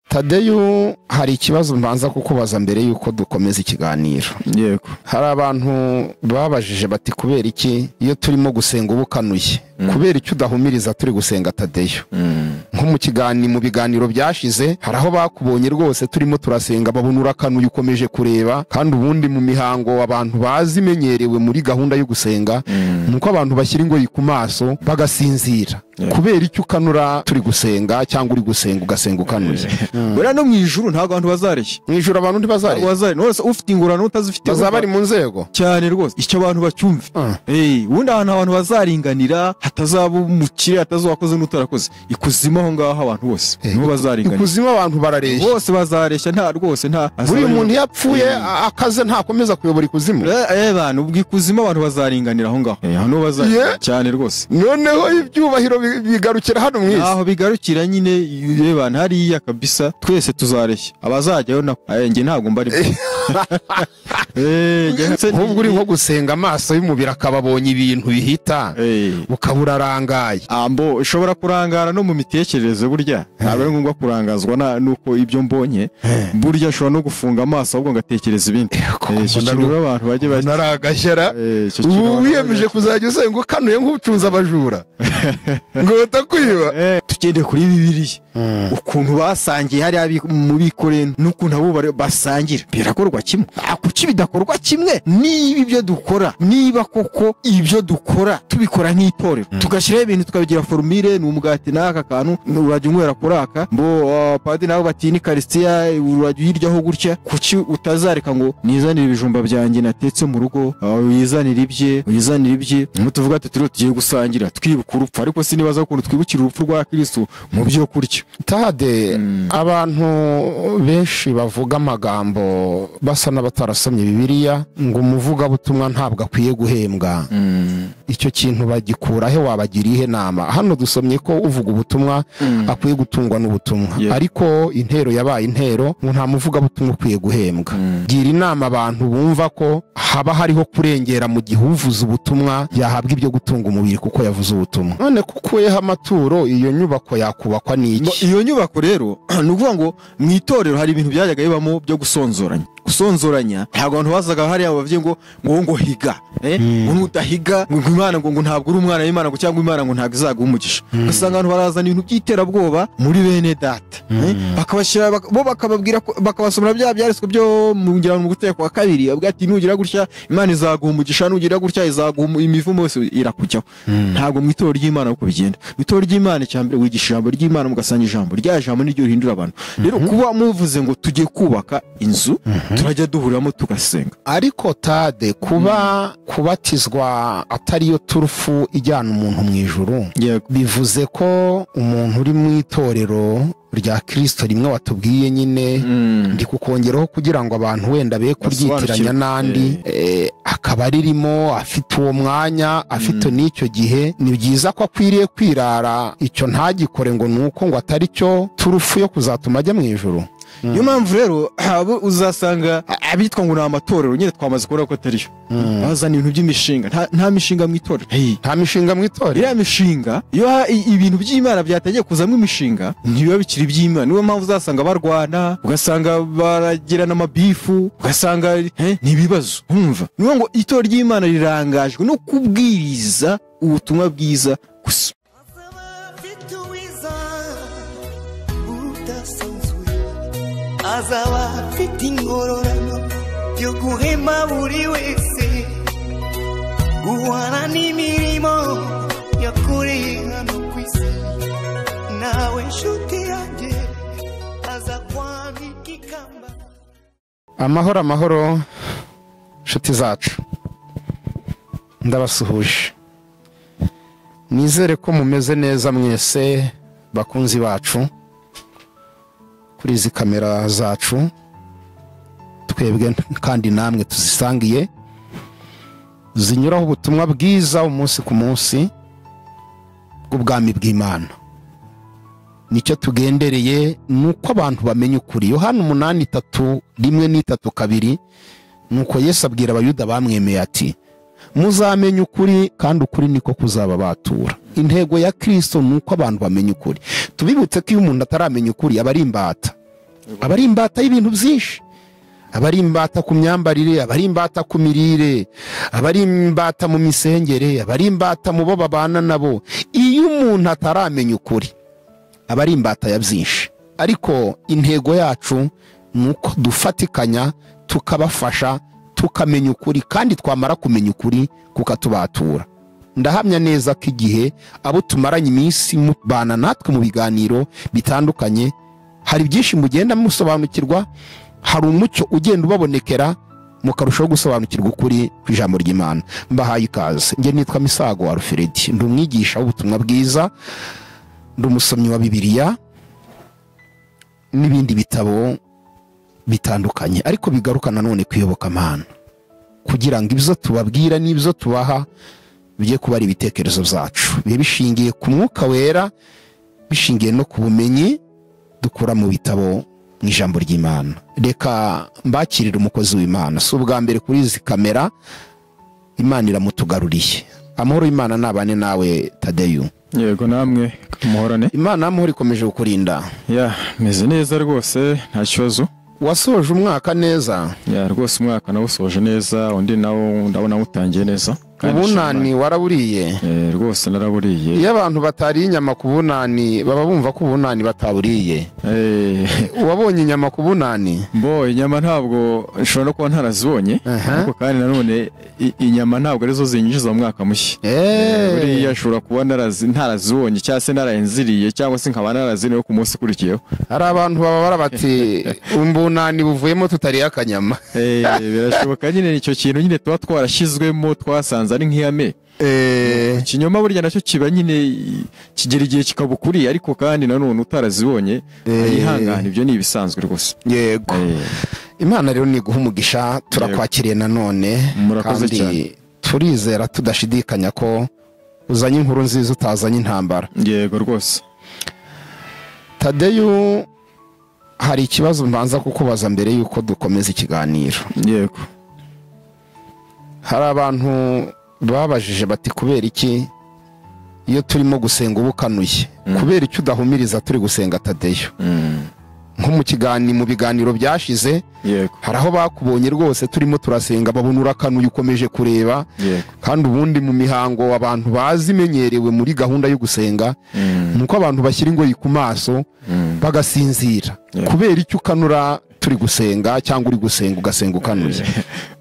Tadeyo, hari ikibazo mbanza kukubaza mbere yuko dukomeza ikiganiro. Yego. Hari abantu babajije bati kubera iki iyo turimo gusenga ubukanuye, kubera iki udahumiriza turi gusenga Tadeyo? Nko mu biganiro byashize hari aho bakubonye rwose turimo turasenga babona urakanuye ukomeje kureba, kandi ubundi mu mihango abantu bazimenyerewe muri gahunda yo gusenga nuko abantu bashyira ingoyi ku maso bagasinzira. Kubera iki ukanura turi gusenga cyangwa uri gusenga ugasenga ukanuye? Buriya no mu ijuru ntabwo abantu bazareshya. Mu ijuru abantu ntibazareshya. Nose ufite ingorane utazifite bazaba bari mu nzego cyane rwose. Icyo abantu bacyumve. Ubundi abantu bazaringanira, hatazaba umukire, hatazawakoze n'utarakoze. Ikuzimu aho ngaho abantu bose nibo bazaringanira. Ikuzimu abantu barareshya. Bose bazareshya, nta rwose nta. Buri muntu yapfuye akaze ntakomeza kuyobora ikuzimu. Bantu ubwikuzimu abantu bazaringanira aho ngaho. Hano bazareshya cyane rwose. Noneho ibyubahiro bigarukira hano mwese. Aho bigarukira nyine yebana hariya kabisa, twese tuzareshya. Abazajyayo na nge ntabwo mbari. Nk'ubwo uri nko gusenga amaso y'umubiri akababonye ibintu bihita ukabura rangaye. Ambo ushobora kurangara no mu mitekerereze burya. Ntabwo ari ngombwa kurangazwa nuko ibyo mbonye. Burya ashobora no gufunga amaso ahubwo ngatekereza ibindi. Abantu bajye naragashyara. Wiyemeje kuzajya usenga ukanuye nk'ucunza abajura. Ngo batakwiba. Tugende kuri Bibiliya. Ukuntu basangiye hari mu bikorera n'ukuntu abo basangira birakorwa kimwe. Kuki bidakorwa kimwe? Niba ibyo dukora, niba koko ibyo dukora tubikora nk'itorero, tugashyiraho ibintu tukabigira formule, n'umugati n'aka kantu urajya unywera kuraka, mbo padi nabo bati ni Karistia urajya hiryaho gutya. Kuki utazareka ngo nizanire ibijumba byanjye natetse mu rugo, uyizanire ibye, mutuvuga ati tugiye gusangira twibuka urupfu, ariko sinibaza ukuntu twibukira urupfu rwa Kristo mu byo kurya. Tade, abantu benshi bavuga amagambo basa n'abatarasomye Bibiliya ngo umuvugabutumwa ntabwo akwiye guhembwa. Icyo kintu bagikura he? Wabagira ihe nama? Hano dusomye ko uvuga ubutumwa akwiye gutungwa n'ubutumwa, ariko intero yabaye intero ngo nta muvugabutumwa ukwiye guhembwa. Gira inama abantu bumva ko haba hariho kurengera mu gihe uvuze ubutumwa yahabwa ibyo gutunga umubiri kuko yavuze ubutumwa. None kukuyeho amaturo, iyo nyubako yakubakwa n'iki? Iyo nyubako rero ni ukuvuga ngo mu itorero hari ibintu byajyaga bibamo byo gusonzoranya. Ntabwo abantu bazaga hariya bavuye ngo higa, ngo udahiga ngo Imana ngo ntabwo uri umwana w'Imana cyangwa Imana ngo ntabwo izaguha umugisha. Usanga abantu barazana ibintu by'iterabwoba muri bene data, bakabashyira bo bakababwira bakabasomera bya byaritswe byo mu ngira mu guteka kwa kabiri, avuga ati nugira gutya Imana izaguha umugisha, nugira gutya izaguha imivumo yose irakujyaho. Ntabwo mu itorero ry'Imana uko bigenda. Mu itorero ry'Imana cyambere wigisha ijambo ry'Imana, mugasanga ijambo niryo rihindura abantu. Rero kuba muvuze ngo tugiye kubaka inzu turajya duhuriramo tugasenga. Ariko Tade, kubatizwa atariyo turufu ijyana umuntu mu ijuru, bivuze ko umuntu uri mu itorero rya Kristo rimwe watubwiye nyine, ndi kukongeraho kugira ngo abantu wenda be kuryitiranya n'andi, akaba aririmo afite uwo mwanya, afite n'icyo gihe, ni byiza ko akwiriye kwirara icyo ntagikore ngo nuko ngo atari cyo turufu yo kuzatuma ajya mu ijuru. Iyo mpamvu rero uzasanga abitwa ngo ni amatorero nyine twamaze kubona ko atariyo. Bazana ibintu by'imishinga. Nta mishinga mu itorero. Nta mishinga mu itorero. Iriya mishinga iyo ibintu by'Imana byatangiye kuzamo imishinga ntibiba bikiri iby'Imana. Niyo mpamvu uzasanga barwana, ugasanga baragirana amabifu, ugasanga ni ibibazo. Umva, niyo ngo itorero ry'Imana rirangajwe no kubwiriza ubutumwa bwiza gusa. Azaba afite ingororano yo guhema buri wese, guhana n'imirimo yakoreye hano ku isi. Nawe nshuti yanjye aza kwambika ikamba. Amahoro nshuti zacu, ndabasuhuje. Nizere ko mumeze neza mwese bakunzi bacu kuri izi kamera zacu, twebwe kandi namwe tuzisangiye, zinyuraho ubutumwa bwiza umunsi ku munsi bw'ubwami bw'Imana. Nicyo tugendereye, nuko abantu bamenya ukuri. Yohana 8:1-3:2, nuko Yesu abwira abayuda bamwemeye ati muzamenya ukuri kandi ukuri niko kuzababatura. Intego ya Kristo nuko abantu bamenya ukuri. Tubibutse ko iyo umuntu ataramenya ukuri aba ari imbata. aba ari imbata y'ibintu byinshi, aba ari imbata ku myambarire, aba ari imbata ku mirire, aba ari imbata mu misengere, aba ari imbata mu bo babana nabo. Iyo umuntu ataramenya ukuri aba ari imbata ya byinshi, ariko intego yacu ni uko dufatikanya tukabafasha tukamenya ukuri, kandi twamara kumenya ukuri kukatubatura. Ndahamya neza ko igihe abo tumaranye iminsi mubana natwe mu biganiro bitandukanye, hari byinshi mugenda musobanukirwa, hari umucyo ugenda ubabonekera, mukarushaho gusobanukirwa ukuri ku ijambo ry'Imana. Mbahaye ikaze. Njye nitwa Misago Alfred, ndi umwigisha w'ubutumwa bwiza, ndi umusomyi wa Bibiliya n'ibindi bitabo bitandukanye, ariko bigaruka nanone kuyobokamana, kugira ngo ibyo tubabwira n'ibyo tubaha bigiye kuba ari ibitekerezo byacu, bibe bishingiye ku mwuka wera, bishingiye no ku bumenyi dukura mu bitabo mu ijambo ry'Imana. Reka mbakirire umukozi w'Imana, si ubwa mbere kuri izi kamera, Imana iramutugaruriye. Amahoro y'Imana nabane nawe Tadeyo. Yego namwe muhorane. Imana amahoro ikomeje kukurinda. Ya meze neza rwose, nta kibazo. Wasoje umwaka neza? Ya rwose umwaka nawusoje neza, undi nawo ndabona utangiye neza. Ubunani waraburiye? Rwose naraburiye. Iyo abantu batari inyama ku bunani baba bumva ko ubunani bataburiye. Wabonye inyama ku bunani? Bo inyama ntabwo nshobora no kuba ntarazibonye, ariko kandi nanone inyama ntabwo arizo zinyinjiza mu mwaka mushya. Buriya ashobora kuba ntarazibonye cyangwa se narayenziriye, cyangwa se nkaba naraziniwe ku munsi ukurikiyeho. Hari abantu baba barabati umbunani buvuyemo tutariye akanyama. Birashoboka nyine nicyo kintu nyine tuba twarashyizwemo, twasanze ari nk'iyame. Ikinyoma burya nacyo kiba nyine kigera igihe kikabukuriye, ariko kandi nanone utarazibonye yihangana, ibyo ni ibisanzwe rwose. Yego. Imana rero ni guha umugisha, turakwakiriye nanone, kandi turizera tudashidikanya ko uzanye inkuru nziza utazanye intambara. Yego rwose. Tadeyo, hari ikibazo mbanza kukubaza mbere yuko dukomeza ikiganiro. Yego. Hari abantu babajije bati kubera iki iyo turimo gusenga ubukanuye, kubera iki udahumiriza turi gusenga Tadeyo? Nko mu biganiro byashize, hari aho bakubonye rwose turimo turasenga babona urakanuye ukomeje kureba, kandi ubundi mu mihango abantu bazimenyerewe muri gahunda yo gusenga nuko abantu bashyira ingoyi ku maso bagasinzira. Kubera icyo ukanura turi gusenga, cyangwa uri gusenga ugasenga ukanuye?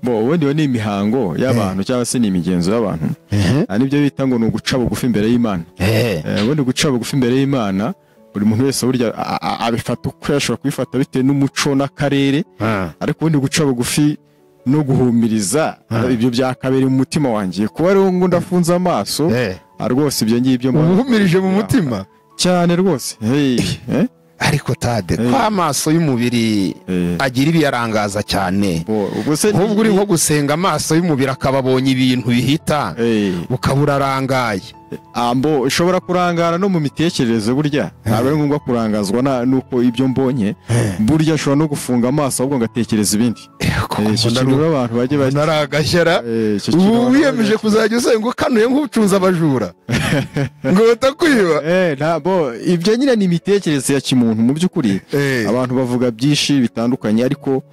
Bo ubundi ni imihango y'abantu cyangwa se ni imigenzo y'abantu, nibyo bita ngo ni uguca bugufi imbere y'Imana. Ubundi guca bugufi imbere y'Imana buri muntu wese burya abifata uko yashobora kubifata bitewe n'umuco n'akarere, ariko ubundi guca bugufi no guhumiriza ibyo byakabereye mu mutima wanjye. Kuba rero ngo ndafunze amaso rwose ibyo ngibyo uhumirije mu mutima cyane rwose. Ariko Tade, kwa amaso y'umubiri agira ibiyarangaza cyane, nk'ubwo uri nko gusenga amaso y'umubiri akababonye ibintu bihita ukabura arangaye. Ambo ushobora kurangara no mu mitekerereze, burya ntabwo ari ngombwa kurangazwa nuko ibyo mbonye, burya ashobora no gufunga amaso ahubwo ngatekereza ibindi. Abantu bajye naragashyara ubu wiyemeje kuzajya usenga ukanuye nk'ucunze abajura ngo batakwiba. Ntabwo ibyo nyine ni imitekerereze ya kimuntu mu by'ukuri. Abantu bavuga byinshi bitandukanye, ariko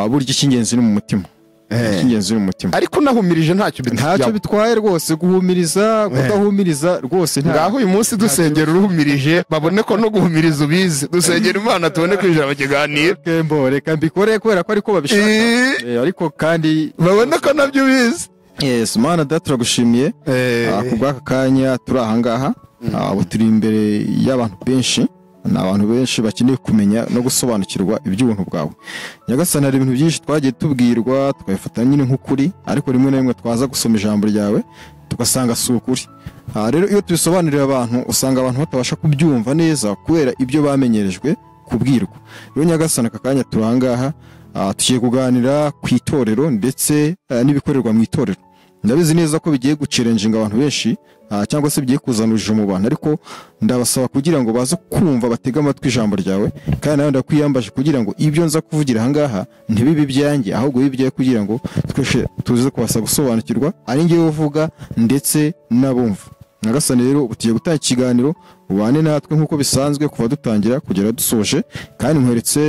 burya icy'ingenzi ni mu mutima. Icy'ingenzi ni mu mutima. Ariko nahumirije ntacyo bitwaye rwose, guhumiriza kudahumiriza rwose. Ngaho uyu munsi dusengera uruhumirije, babone ko no guhumiriza ubizi. Dusengera Imana tubone kwinjira mu kiganiro. Reka mbikore kubera ko ariko babishaka, ariko kandi babone ko nabyo ubizi. Yes, Mana data turagushimiye ku bw'aka kanya turi aha ngaha, abo turi imbere y'abantu benshi, n'abantu benshi bakeneye kumenya no gusobanukirwa iby'ubuntu bwawe. Nyagasani, hari ibintu byinshi twagiye tubwirwa tukabifata nyine nk'ukuri, ariko rimwe na rimwe twaza gusoma ijambo ryawe tugasanga si ukuri. Rero iyo tubisobanurira abantu usanga abantu batabasha kubyumva neza kubera ibyo bamenyerejwe kubwirwa. Rero Nyagasani, aka kanya turi aha ngaha tugiye kuganira ku itorero ndetse n'ibikorerwa mu itorero. Ndabizi neza ko bigiye gucerenjinga abantu benshi, cyangwa se bigiye kuzana urujijo mu bantu, ariko ndabasaba kugira ngo baze kumva batega amatwi ijambo ryawe, kandi nawe ndakwiyambaje kugira ngo ibyo nza kuvugira aha ngaha ntibibe ibyanjye, ahubwo bibe ibyawe, kugira ngo twese tuze kubasha gusobanukirwa, ari ngewe uvuga ndetse n'abumva. Nyagasani rero ugiye gutanga ikiganiro, ubane natwe nk'uko bisanzwe kuva dutangira kugera dusoje, kandi nkweretse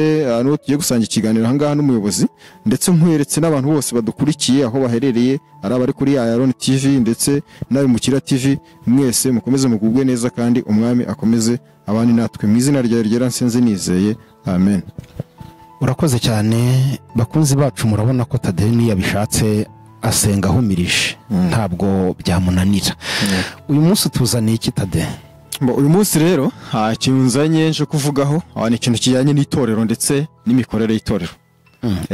n'uwo tugiye gusangira ikiganiro ahangaha n'umuyobozi, ndetse nkweretse n'abantu bose badukurikiye aho baherereye, ari abari kuri Iron TV ndetse n'abimukira TV, mwese mukomeze mugubwe neza kandi umwami akomeze abandi natwe mu izina rya ryera nsenze nizeye, amen. urakoze cyane bakunzi bacu, murabona ko Tadeni yabishatse asenga ahumirije, ntabwo byamunanira. Uyu munsi tuzaniye iki Tade? Uyu munsi rero ikintu nzanye nje kuvugaho ni ikintu kijyanye n'itorero ndetse n'imikorere y'itorero.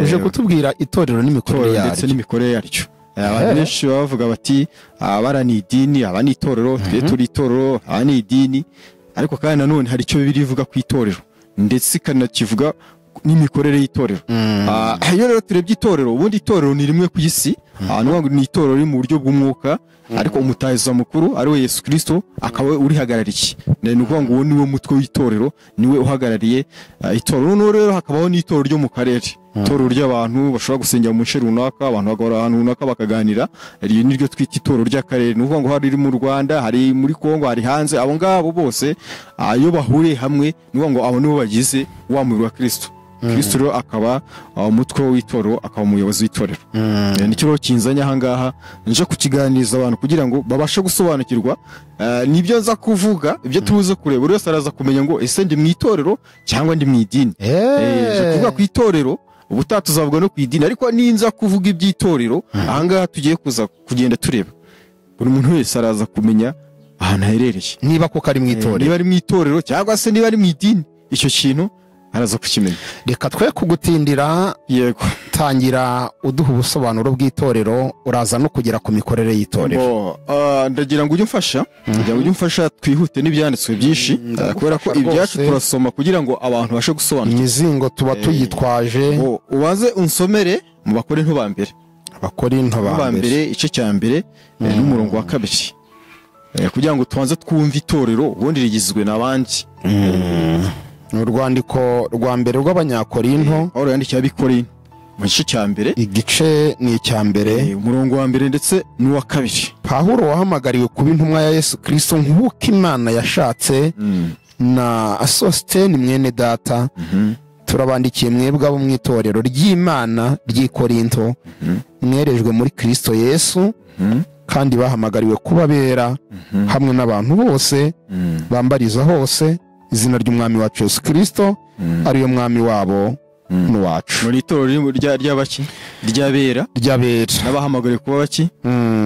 Uje kutubwira itorero n'imikorere yaryo ndetse n'imikorere yaryo. Abantu benshi bavuga bati abara ni idini, aba ni itorero, twe turi itorero, aba ni idini, ariko kandi nanone hari icyo Bibiliya ivuga ku itorero ndetse ikanakivuga n'imikorere y'itorero. Iyo rero turebye itorero, ubundi itorero ni rimwe ku isi, ni itorero riri mu buryo bw'umwuka, ariko umutahiza mukuru ari we Yesu Kristo akaba urihagarariye. Ni ukuvuga ngo uwo niwe mutwe w'itorero, niwe uhagarariye itorero. Noneho rero hakabaho n'itorero ryo mu karere, itorero ry'abantu bashobora gusengera mu nce runaka, abantu bagahora ahantu runaka bakaganira, iryo niryo twita itorero ry'akarere. Ni ukuvuga ngo hari mu Rwanda, hari muri Kongo, hari hanze, abo ngabo bose iyo bahuriye hamwe, ni ukuvuga ngo abo nibo bagize wa mubiri wa Kristo. Kristo rero akaba umutwe w'itorero, akaba umuyobozi w'itorero. Nicyo rero kinzanye ahangaha nje kukiganiriza abantu kugira ngo babashe gusobanukirwa nibyo nza kuvuga, ibyo tubuze kureba. Buri wese araza kumenya ngo ese ndi mu itorero cyangwa ndi mu idini. Kuvuga ku itorero ubutaha tuzavuga no ku idini, ariko ninza kuvuga iby'itorero ahangaha tugiye kuza kugenda tureba, buri muntu wese araza kumenya ahantu aherereye, niba koko ari mu itorero, niba ari mu itorero cyangwa se niba ari mu idini. Icyo kintu araza kukimenya. Reka twe kugutindira, yego, tangira uduha ubusobanuro bw'itorero, uraza no kugera ku mikorere y'itorero. Ndagira ngo ujye umfasha twihute n'ibyanditswe byinshi, kubera ko ibyacu turasoma kugira ngo abantu bashe gusobanukirwa. Imizingo tuba tuyitwaje. Ubanze unsomere mu Bakorinto ba mbere, Abakorinto ba mbere igice cya mbere n'umurongo wa 2, kugira ngo tubanze twumve itorero ubundi rigizwe n'abandi. Urwandiko rwa mbere rw'Abanyakorinto, Pawulo yandikiye Abikorinto mu gice cya mbere, igice ni icya mbere, umurongo wa mbere ndetse n'uwa 2. Pawulo wahamagariwe kuba intumwa ya Yesu Kristo nk'uko Imana yashatse, na Sositeni mwene data, turabandikiye mwebwe abo mu itorero ry'Imana ry'i Korinto, mwerejwe muri Kristo Yesu, kandi bahamagariwe kuba bera, hamwe n'abantu bose bambariza hose izina ry'umwami wacu Yesu Kristo, ariyo mwami wabo n'uwacu. Muri itorero ry'abaki, ry'abera, n'abahamagariwe kuba baki,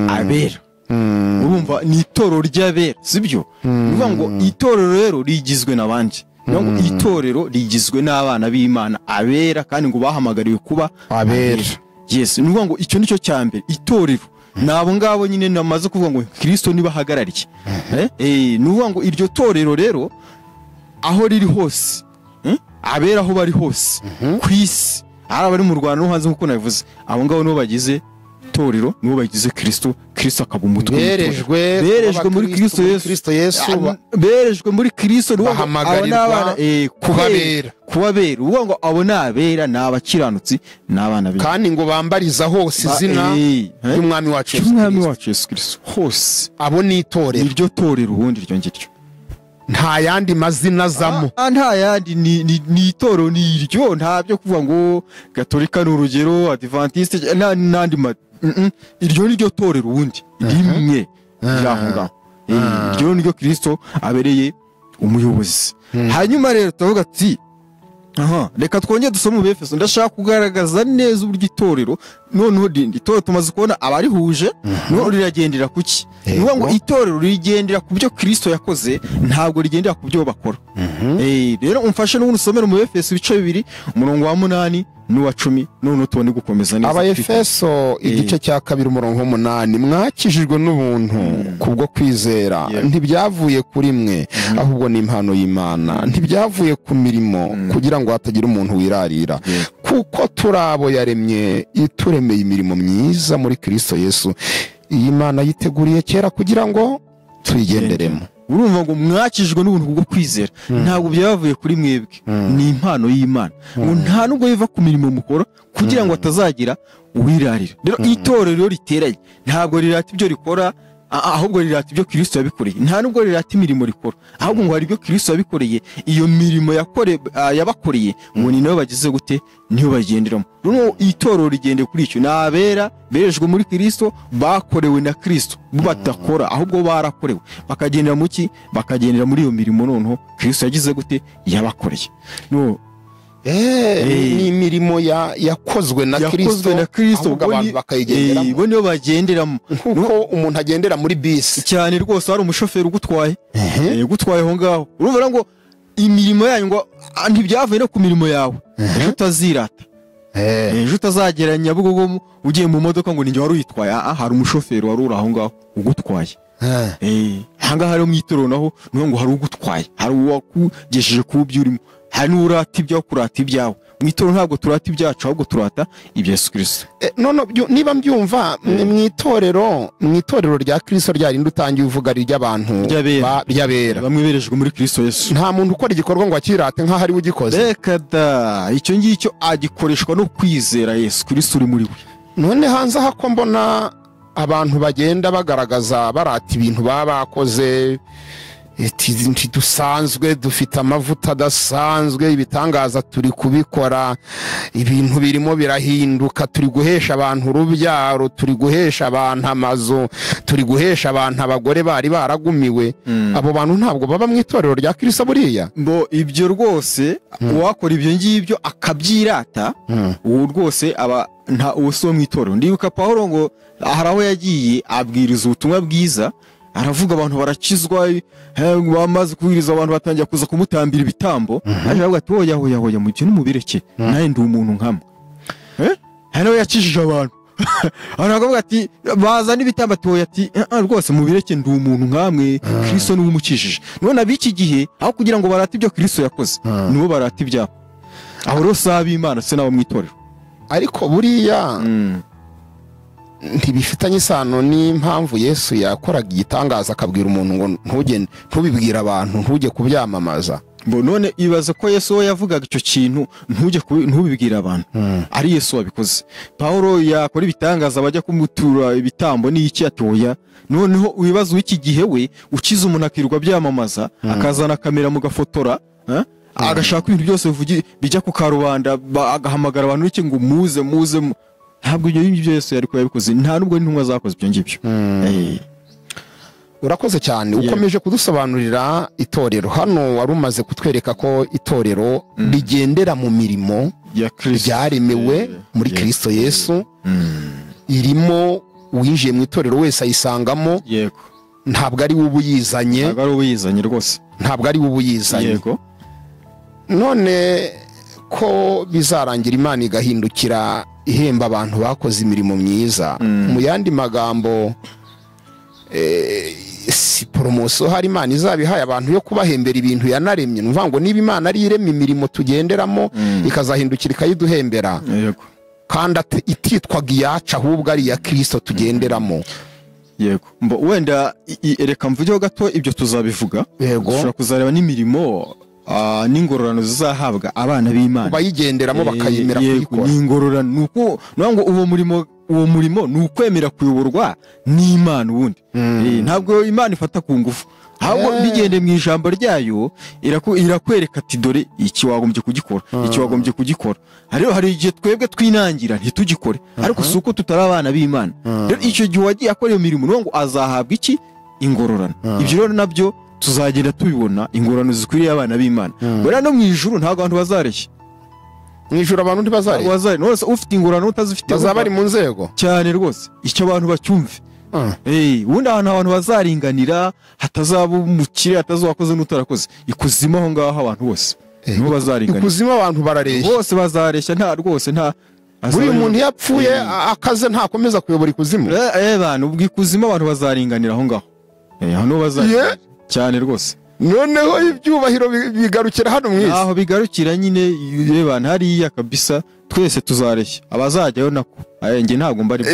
abera. Urumva ni itorero ry'abera, sibyo? Uvuga ngo itorero rero rigizwe n'abandi, ngo itorero rigizwe n'abana b'Imana abera, kandi ngo bahamagariwe kuba abera. Yes, ni ngo icyo nicyo cya mbere. Itorero nabo ngabo nyine namaze kuvuga ngo Kristo niba hagarariye. Ni ngo iryo torero rero aho riri hose, abera aho bari hose ku isi, ari abari mu Rwanda no hanze nk'uko nabivuze, abo ngabo nibo bagize itorero, nibo bagize Kristo. Kristo akaba umutwe, berejwe muri Kristo Yesu, berejwe muri Kristo, bahamagarirwa kuba bera. Uvuga ngo abo ni abera, ni abakiranutsi, ni abana be, kandi ngo bambariza hose izina ry'umwami wacu Yesu Kristo hose. Abo ni itorero, iryo torero ubundi iryo ngiryo, nta yandi mazina azamo, nta yandi, ni itorero, ni iryo. Nta byo kuvuga ngo Gatolika ni urugero, Adventiste n'andi. Iryo ni ryo torero ubundi rimwe ryaho ngaho. Iryo ni ryo Kristo abereye umuyobozi. Hanyuma rero turavuga ati reka twongere dusome mu Befeso. Ndashaka kugaragaza neza uburyo itorero noneho itorero tumaze kubona abarihuje, no riragendera kuki. Nuvuga ngo itorero rigendera ku byo Kristo yakoze, ntabwo rigendera ku byo bakora. Rero umfashe n'ubundi usomere mu Befeso ibice 2 umurongo wa 8 n'uwa 10, none tubone gukomeza neza. Abaefeso igice cya 2 umurongo wa 8, mwakijijwe n'ubuntu kubwo kwizera, ntibyavuye kuri mwe, ahubwo ni impano y'Imana, ntibyavuye ku mirimo, kugira ngo hatagira umuntu wirarira, kuko turabo yaremye ituremeye imirimo myiza muri Kristo Yesu, iyi Imana yiteguriye kera kugira ngo tuyigenderemo. Urumva ngo mwakijwe n'ubuntu kubwo kwizera, ntabwo byavuye kuri mwebwe, ni impano y'Imana, ngo nta nubwo biva ku mirimo mukora, kugira ngo atazagira uwirarira. Rero itorero riteranye ntabwo rirata ibyo rikora, ahubwo rirata ibyo Kristo yabikoreye, nta nubwo rirata imirimo rikora, ahubwo ngo hari ibyo Kristo yabikoreye, iyo mirimo yabakoreye ngo ni nabo bagize gute, niyo bagenderamo. Noneho itorero rigendeye kuri icyo, nabera berejwe muri Kristo, bakorewe na Kristo, bo batakora ahubwo barakorewe, bakagendera mu ki, bakagendera muri iyo mirimo noneho Kristo yagize gute, yabakoreye. No ni imirimo yakozwe na Kristo ahubwo abantu bakayigenderamo, bo niyo bagenderamo, nkuko umuntu agendera muri bisi cyane rwose. Hari umushoferi ugutwaye aho ngaho, urumva ngo imirimo yanyu ngo ntibyavuye no ku mirimo yawe, ejo utazirata, ejo utazagera Nyabugogo ugiye mu modoka ngo ninjye wari uyitwaye. Hari umushoferi wari uri aho ngaho ugutwaye. Ahangaha rero mu itorero naho niho ngo hari ugutwaye, hari uwakugejeje ku byo urimo, hari n'urata ibyawe kurata ibyawe. Mu itorero ntabwo turata ibyacu, ahubwo turata ibya Yesu Kristo. None niba mbyumva mu itorero rya Kristo ryarindi utangiye uvuga ry'abantu ry'abera bamwe berejwe muri Kristo Yesu, nta muntu ukora igikorwa ngo akirate nk'aho ari we ugikoze. Reka da, icyo ngicyo agikoreshwa no kwizera Yesu Kristo uri muri we. None hanze aha ko mbona abantu bagenda bagaragaza barata ibintu baba bakoze, dusanzwe dufite amavuta adasanzwe, ibitangaza turi kubikora, ibintu birimo birahinduka, turi guhesha abantu urubyaro, turi guhesha abantu amazu, turi guhesha abantu abagore bari baragumiwe. Abo bantu ntabwo baba mu itorero rya Kristo buriya. Bo ibyo rwose uwakora ibyo ngibyo akabyirata, uwo rwose aba nta uwo mu itorero. Ndibuka Pawulo ngo hari aho yagiye abwiriza ubutumwa bwiza, aravuga abantu barakizwa, bamaze kubwiriza abantu batangira kuza kumutambira ibitambo, aje avuga ati hoya mu cyo n'umubireke, naye ndi umuntu nkama. Hano yakijije abantu. Aravuga ati bazana ibitambo, ati rwose mubireke, ndi umuntu nkamwe, Kristo niwe umukijije. None abiki gihe aho kugira ngo barate ibyo Kristo yakoze, nibo barate ibyabo. Aho rero saba Imana se nabo mu itorero. Ariko buriya ntibifitanye isano n'impamvu Yesu yakoraga igitangaza akabwira umuntu ngo ntubibwire abantu, ntujye kubyamamaza. None ibaze ko Yesu we yavugaga icyo kintu, ntubibwire abantu, ari Yesu wabikoze. Pawulo yakora ibitangaza bajya kumutura ibitambo n'iki, atoya. Noneho wibaza w'iki gihe we ukiza umuntu akirirwa byamamaza, akazana kamera mu gafotora, agashaka ibintu byose bijya ku karubanda, agahamagara abantu n'iki ngo muze. Ntabwo ibyo ngibyo Yesu yari yabikoze, nta nubwo n'intumwa zakoze ibyo ngibyo. Urakoze cyane, ukomeje kudusobanurira itorero. Hano wari umaze kutwereka ko itorero rigendera mu mirimo ryaremewe muri Kristo Yesu, irimo uwinjiye mu itorero wese ayisangamo. Ntabwo ari we ubuyizanye, rwose ntabwo ari we ubuyizanye. None ko bizarangira Imana igahindukira ihemba abantu bakoze imirimo myiza, mu yandi magambo si promotion hari Imana izabihaye abantu yo kubahembera ibintu yanaremye. Nuvuga ngo niba Imana ari irema imirimo tugenderamo ikazahindukira ikayiduhembera, kandi ititwaga iyacu ahubwo ari iya Kristo tugenderamo. Wenda reka mvugeho gato, ibyo tuzabivuga. Dushobora kuzareba n'imirimo n'ingororano zizahabwa abana b'Imana bayigenderamo bakayemera kuyikora. N'ingororano nuko ngo uwo murimo ni ukwemera kuyoborwa n'Imana. Ubundi ntabwo Imana ifata ku ngufu, ahubwo bigende mu ijambo ryayo irakwereka ati dore iki wagombye kugikora, iki wagombye kugikora. Rero hari igihe twebwe twinangira ntitugikore, ariko si uko tutari abana b'Imana. Rero icyo gihe wagiye akora iyo mirimo ngo azahabwa iki, ingororano. Ibyo rero nabyo tuzagenda tubibona, ingororano zikwiriye abana b'Imana. Bora no mu ijuru ntabwo abantu bazareshya. Mu ijuru abantu ntibazareshya. Nose ufite ingororano utazifite bazaba bari mu nzego cyane rwose. Icyo abantu bacyumve. Ubundi abantu bazaringanira, hatazaba umukire, hatazawakoze n'utarakoze. Ikuzimu aho ngaho abantu bose nibo bazaringanira. Ikuzimu abantu barareshya, bose bazareshya, nta rwose nta. Buri muntu yapfuye akaze ntakomeza kuyobora ikuzimu. Bantu ubwo ikuzimu abantu bazaringanira aho ngaho. Hano bazaringanira cyane rwose. Noneho ibyubahiro bigarukira hano mwisi. Aho bigarukira nyine rebana hariya kabisa, twese tuzareshya. Abazajyayo nako nge ntabwo mbari.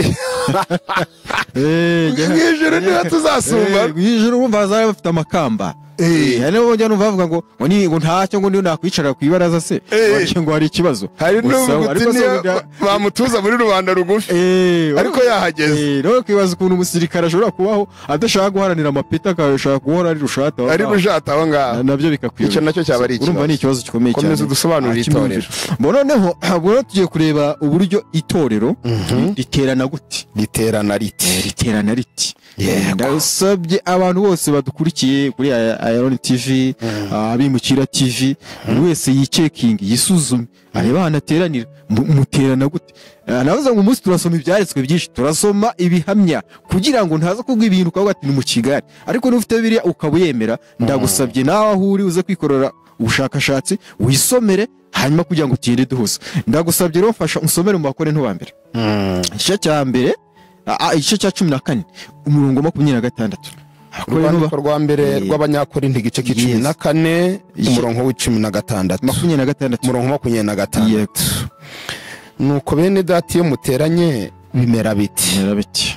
Mwijuru niho tuzasumba. Mwijuru urumva bazaba bafite amakamba. hari n'abo njya numva bavuga ngo ngo ntacyo ngo niyo nakwicara ku ibaraza se ngo hari ikibazo hari n'ubu niyo bamutuza muri rubanda rugufi ariko yahageze rero kwibaza ukuntu umusirikare ashobora kubaho adashaka guharanira amapeta akashaka guhora ari rushata aho ngaho nabyo bikakwiye icyo nacyo cyaba ari ikibazo urumva ni ikibazo gikomeye cyane komeza udusobanurire itorero noneho tugiye kureba uburyo itorero riterana gute riterana riti ndasabye abantu bose badukurikiye kuri Iron TV abimukira TV buri wese yicekinga yisuzume areba ahantu ateranira muterana gute navuze ngo umunsi turasoma ibyaretswe byinshi turasoma ibihamya kugira ngo ntaza kubwa ibintu ukavuga ati ni mu Kigali ariko n'ufite Bibiliya ukabuyemera ndagusabye nawe aho uri uze kwikorera ubushakashatsi wisomere hanyuma kugira ngo utinde duhuza ndagusabye rero mfasha usomere mu bakore ntubambere igice cya mbere igice cya 14 umurongo 26 urwandiko rwa mbere rw'abanyakorinto igice k'14 umurongo w'16 umurongo 26 nuko bene data iyo muteranye bimera biti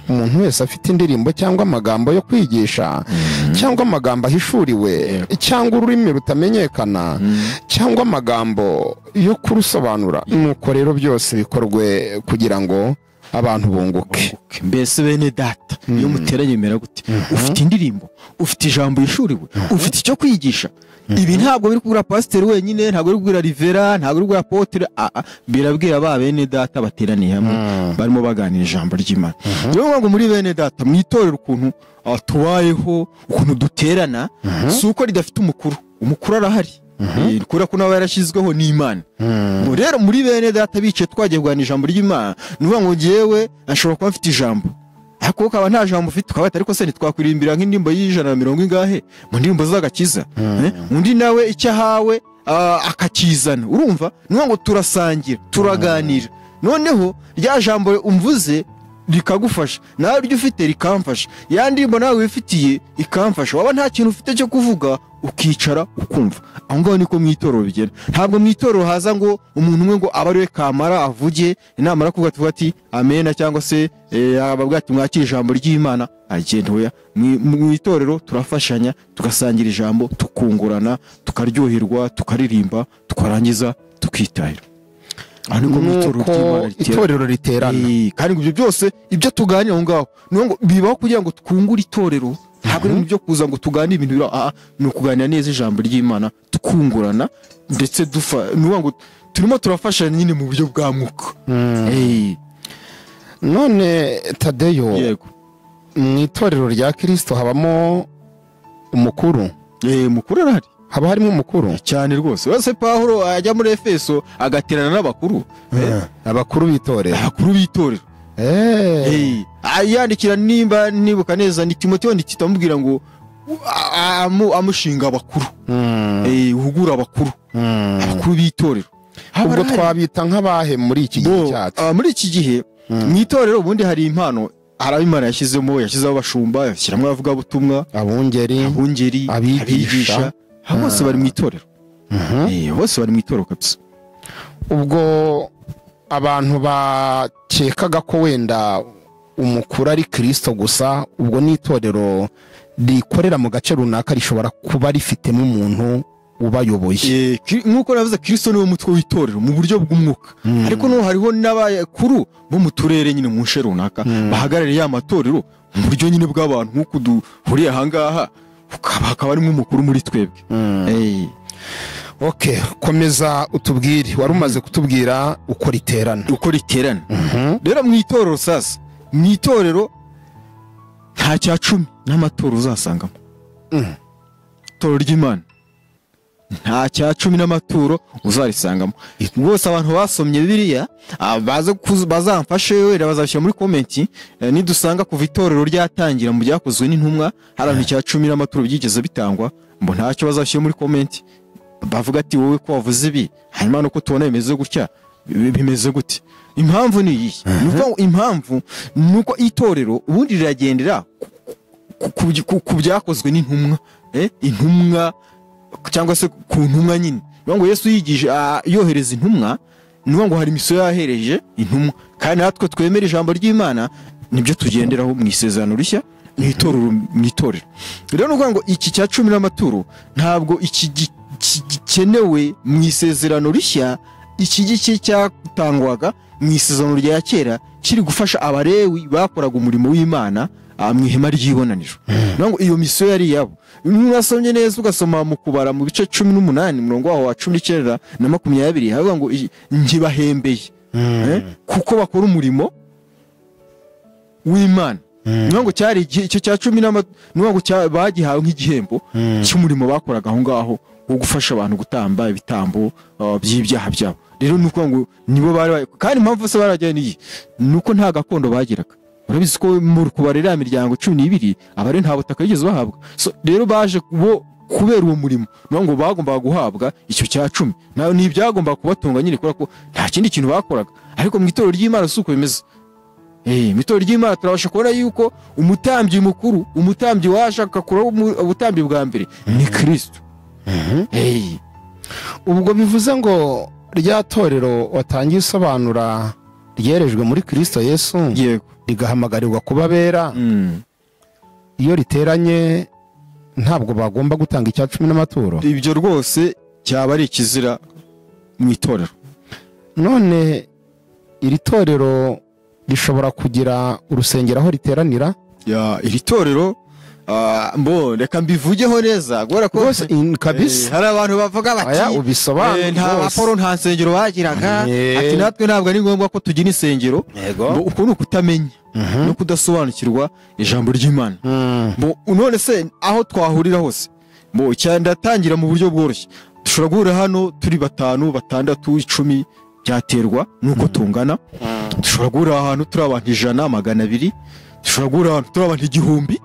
umuntu wese afite indirimbo cyangwa amagambo yo kwigisha cyangwa amagambo ahishuriwe cyangwa ururimi rutamenyekana cyangwa amagambo yo kurusobanura nuko rero byose bikorwe kugira ngo abantu bunguke mbese bene data iyo muteranye bimera gute ufite indirimbo ufite ijambo yishuriwe ufite icyo kwigisha ibi ntabwo biri kubura pasiteri wenyine ntabwo biri kubura rivera ntabwo biri kubura apotre birabwira ba bene data bateraniye hamwe barimo baganira ijambo ry'Imana niyo ngo muri bene data mwitorera ukuntu tubayeho ukuntu duterana si uko ridafite umukuru arahari kura ko nawe yarashizweho n'Imana rero muri bene data bice twagiye kuganira ijambo ry'Imana nuvuga ngo ngewe ashobora kuba afite ijambo ariko ukaba nta jambo ufite ukaba ariko se ntitwakwirimbira nk'indimbo y'150 ingahe mu ndimbo z'agakiza undi nawe icyo ahawe akakizana urumva nuvuga ngo turasangira turaganira noneho rya jambo umvuze rikagufasha nawe ryo ufite rikamfasha ya ndimbo nawe wifitiye ikamfasha waba nta kintu ufite cyo kuvuga ukicara ukumva aho ngaho niko mwitorero bigenda ntabwo mwitorero haza ngo umuntu umwe ngo abariwe kamara avuge inama kuvuga ati amena cyangwa se ababwa ati mwakira ijambo ry'Imana agenda hoya mwitorero turafashanya tugasangira ijambo tukungurana tukaryoherwa tukaririmba tukarangiza tukitahira itorero riterana kandi ibyo byose ibyo tuganira aho ngaho ngo bibaho kugira ngo twungure itorero ntabwo ari byo kuza ngo tuganire ibintu bira ni ukuganira neza ijambo ry'Imana tukungurana ndetse nuvuga ngo turimo turafashanya nyine mu buryo bwa mwuka none Tadeyo mu itorero rya Kristo habamo umukuru umukuru arahari haba harimo umukuru cyane rwose wese Pawulo ajya muri Efeso agaterana n'abakuru abakuru bitorera yandikira nimba nibuka neza ni Timoteyo ndikitamubwira ngo amushinga abakuru uhugura abakuru bitorero ubwo twabita nk'abahe muri iki gihe cyacu muri iki gihe mu itorero ubundi hari impano hari Imana yashyizeho abashumba yashyiramo abavuga butumwa abungeri abigisha bose bari mu itorero bose bari mu itorero kabisa ubwo abantu bakekaga ko wenda umukuru ari Kristo gusa ubwo n'itorero rikorera mu gace runaka rishobora kuba rifitemo umuntu ubayoboye nk'uko navuze Kristo niwe mutwe w'itorero mu buryo bw'umwuka ariko no hariho n'abakuru bo mu turere nyine mu nshe runaka bahagarariye ya matorero mu buryo nyine bw'abantu nk'uko duhuriye ahangaha ukaba ari nk'umukuru muri twebwe komeza utubwire wari umaze kutubwira uko riterana rero mu itorero sasa mu itorero nta cya 10 n'amatoro uzasangamo itorero ry'Imana nta cya 10 n'amaturo uzarisangamo bose abantu basomye Bibiliya bazamfashe wera bazashyira muri comment nidusanga kuva itorero ryatangira mu byakozwe n'intumwa hari cya 10 n'amaturo byigeze bitangwa mbo ntacyo bazashyira muri comment bavuga ati wowe ko wavuze ibi hanyuma nuko tubona bimeze gutya bimeze gute impamvu ni iyi impamvu nuko itorero ubundi riragendera ku byakozwe n'intumwa intumwa cyangwa se ku ntumwa nyine ngo Yesu yigije yohereza intumwa nuko ngo hari misiyo yahereje intumwa kandi natwe twemera ijambo ry'Imana nibyo tugenderaho mu isezerano rishya mu itorero. Rero ni ukuvuga ngo iki cya cumi n'amaturo ntabwo iki gikenewe mu isezerano rishya. Iki giki cyatangwaga mu isezerano rya kera kiri gufasha abalewi bakoraga umurimo w'Imana mu ihema ry'ibonaniro. Ngo iyo misiyo yari yabo. Mwasomye neza ugasoma mu kubara mu bice 18 murongo waho wa 19 na 20 havuga ngo nkibahembeye kuko bakora umurimo w'Imana. Ngo cyari icyo cya 10 ngo bagihawe nk'igihembo cy'umurimo bakoraga aho ngaho wo gufasha abantu gutamba ibitambo by'ibyaha byabo. Rero nuko ngo nibo bari kandi impamvu se barajya niyi nuko nta gakondo bagiraga. Urabizi ko mu kubarira imiryango 12 abare nta butaka yigeze bahabwa. So rero baje kubera uwo murimo ngo bagomba guhabwa icyo cya 10. Nayo ni byagomba kubatunga nyine kubera ko nta kindi kintu bakoraga. Ariko mu itorero ry'Imana suko bimeze. Mu itorero ry'Imana turabasha kubona yuko umutambyi mukuru, umutambyi washaka kura ubutambyi bwa mbere ni Kristo. Ubwo bivuze ngo rya torero watangiye usobanura ryerejwe muri Kristo Yesu, yego, rigahamagarirwa kuba bera. Iyo riteranye ntabwo bagomba gutanga icya 10 n'amaturo. Ibyo rwose cyaba ari ikizira mu itorero. None iri torero rishobora kugira urusengero aho riteranira? Iri torero reka mbivugeho neza kubera ko kabisa hari abantu bavuga bati ubisobanura nta baporo nta nsengero bagiraga, ati natwe ntabwo ari ngombwa ko tugira insengero. Uko ni ukutamenya no kudasobanukirwa ijambo ry'Imana. None se aho twahurira hose cyandatangira mu buryo bworoshye. Dushobora guhura hano turi 5, 6, 10 byaterwa nuko tungana. Dushobora guhura ahantu turi abantu 100, 200. Dushobora guhura ahantu turi abantu 1000.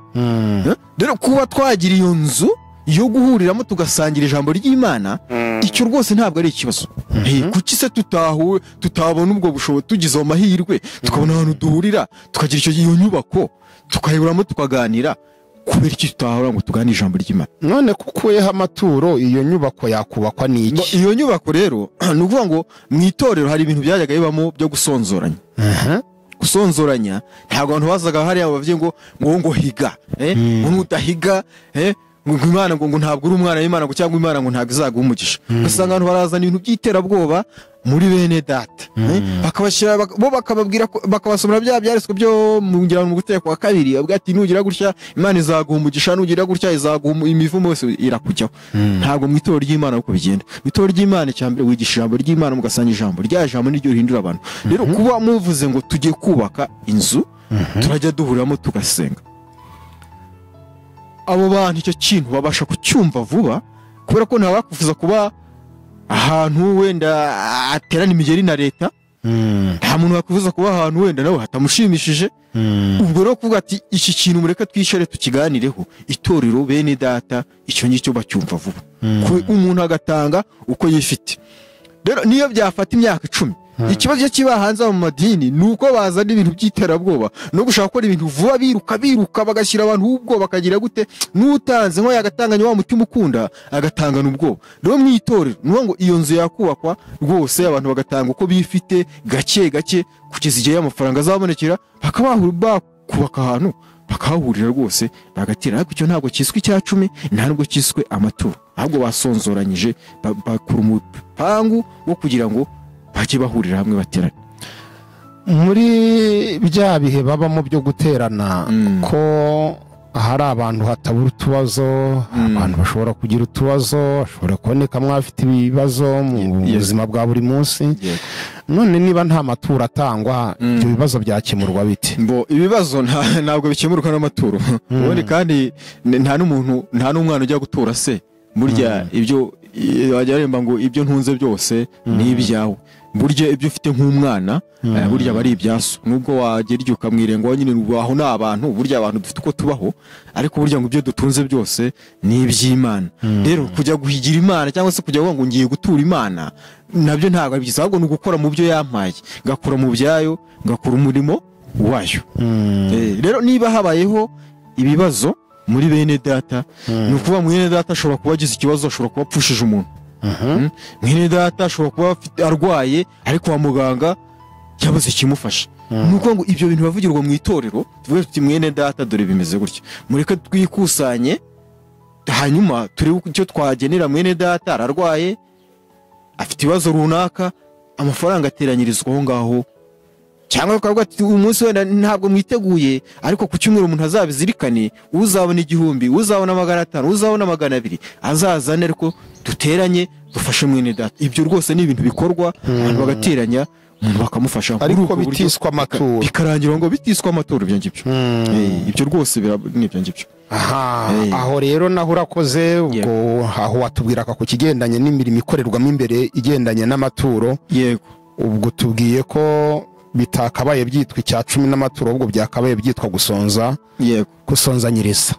Rero kuba twagira iyo nzu yo guhuriramo tugasangira ijambo ry'Imana, icyo rwose ntabwo ari ikibazo. Kuki se tutabona ubwo bushobozi tugize amahirwe tukabona ahantu duhurira tukagira iyo nyubako tukayiburamo tukaganira, kubera iki tutahura ngo tugane ijambo ry'Imana? None kukuyeho amaturo iyo nyubako yakubakwa n'iki? Iyo nyubako rero ni ukuvuga ngo mu itorero hari ibintu byajyaga bibamo byo gusonzoranya. Gusonzoranya ntabwo abantu bazaga hariya bavuye ngo higa, ngo utahiga, ngo Imana ngo ntabwo uri umwana w'Imana cyangwa Imana ngo ntabwo izaguha umugisha. Ugasanga abantu barazana ibintu by'iterabwoba muri bene data, bakabashyira bo bakababwira bakabasomera bya byaritswe byo mu ngirano mu guteka kwa kabiri, bavuga ati nugira gutya Imana izaguha umugisha, nugira gutya izaguha imivumo yose irakujyaho. Ntabwo mu itorero ry'Imana uko bigenda. Mu itorero ry'Imana cyambere wigisha ijambo ry'Imana mugasanga ijambo niryo rihindura abantu. Rero kuba muvuze ngo tujye kubaka inzu turajya duhuriramo tugasenga, abo bantu icyo kintu babasha kucyumva vuba, kubera ko ntawakufuza kuba ahantu wenda aterana imigeri na leta. Nta muntu wakuvuza kuba ahantu wenda nawe hatamushimishije. Ubwo rero kuvuga ati iki kintu mureka twishare tukiganireho, itorero bene data icyo ngicyo bacyumva vuba, umuntu agatanga uko yifite. Rero niyo byafata imyaka 10, ikibazo kiba hanze mu madini nuko bazana ibintu by'iterabwoba no gushaka gukora ibintu vuba, biruka bagashyira abantu ubwo bakagira gute, n'utanze nko yagatanganya wa mutima ukunda agatangana ubwo. Rero mu itorero nuko ngo iyo nzu yakubakwa rwose abantu bagatanga uko bifite gake gake kugeza igihe y'amafaranga azabonekera, bakabahura kubaka ahantu bakahurira rwose bagatira. Ariko icyo ntabwo kiswe icya 10, ntabwo kiswe amaturo, ahubwo basonzoranyije bakura umupangu wo kugira ngo bajye bahurira hamwe baterana. Muri bya bihe babamo byo guterana, ko hari abantu hatabura utubazo, abantu bashobora kugira utubazo, bashobora kuboneka mwafite ibibazo mu buzima bwa buri munsi. None niba nta maturo atangwa, ibyo bibazo byakemurwa bite? Ibibazo ntabwo bikemurwa n'amaturo. Ubundi kandi nta n'umwana ujya gutura se. Burya ibyo wajya remba ngo ibyo ntunze byose ni ibyawe. Burya ibyo ufite nk'umwana burya bari ibyaso. Nubwo wagera ukamwirenga nyine aho n'abantu, burya abantu dufite uko tubaho, ariko burya ngo ibyo dutunze byose ni iby'Imana. Rero kujya guhigira Imana cyangwa se kujya ngo ngiye gutura Imana, nabyo ntabwo ari byiza, ahubwo ni ugukora mu byo yampaye, ngakora mu byayo, ngakora umurimo wayo. Rero niba habayeho ibibazo muri bene data, ni ukuvuga mwene data ashobora kuba agize ikibazo, ashobora kuba apfushije umuntu. Mwene data ashobora kuba arwaye ariko wa muganga yabuze ikimufasha. nuko ngo ibyo bintu bavugirwa mu itorero tuvuge tuti mwene data dore bimeze gutya mureke twikusanye hanyuma turi icyo twagenera mwene data ararwaye afite ibibazo runaka amafaranga ateranyirizwa aho ngaho cyangwa ukavuga ati umunsi wenda ntabwo mwiteguye ariko ku cyumweru umuntu azabizirikane uzabona 1000 uzabona 500 uzabona 200 azazane ariko duteranye dufashe mwene data ibyo rwose ni ibintu bikorwa abantu bagateranya umuntu bakamufasha ariko bitiswa amaturo bikarangira ngo bitiswa amaturo ibyo ngibyo ibyo rwose ni ibyo ngibyo aho rero naho urakoze ubwo aho watubwiraga ku kigendanye n'imirimo ikorerwamo imbere igendanye n'amaturo yego ubwo tubwiye ko bitakabaye byitwa icya 10 n'amaturo ubwo byakabaye byitwa gusonza yego gusonzanyiriza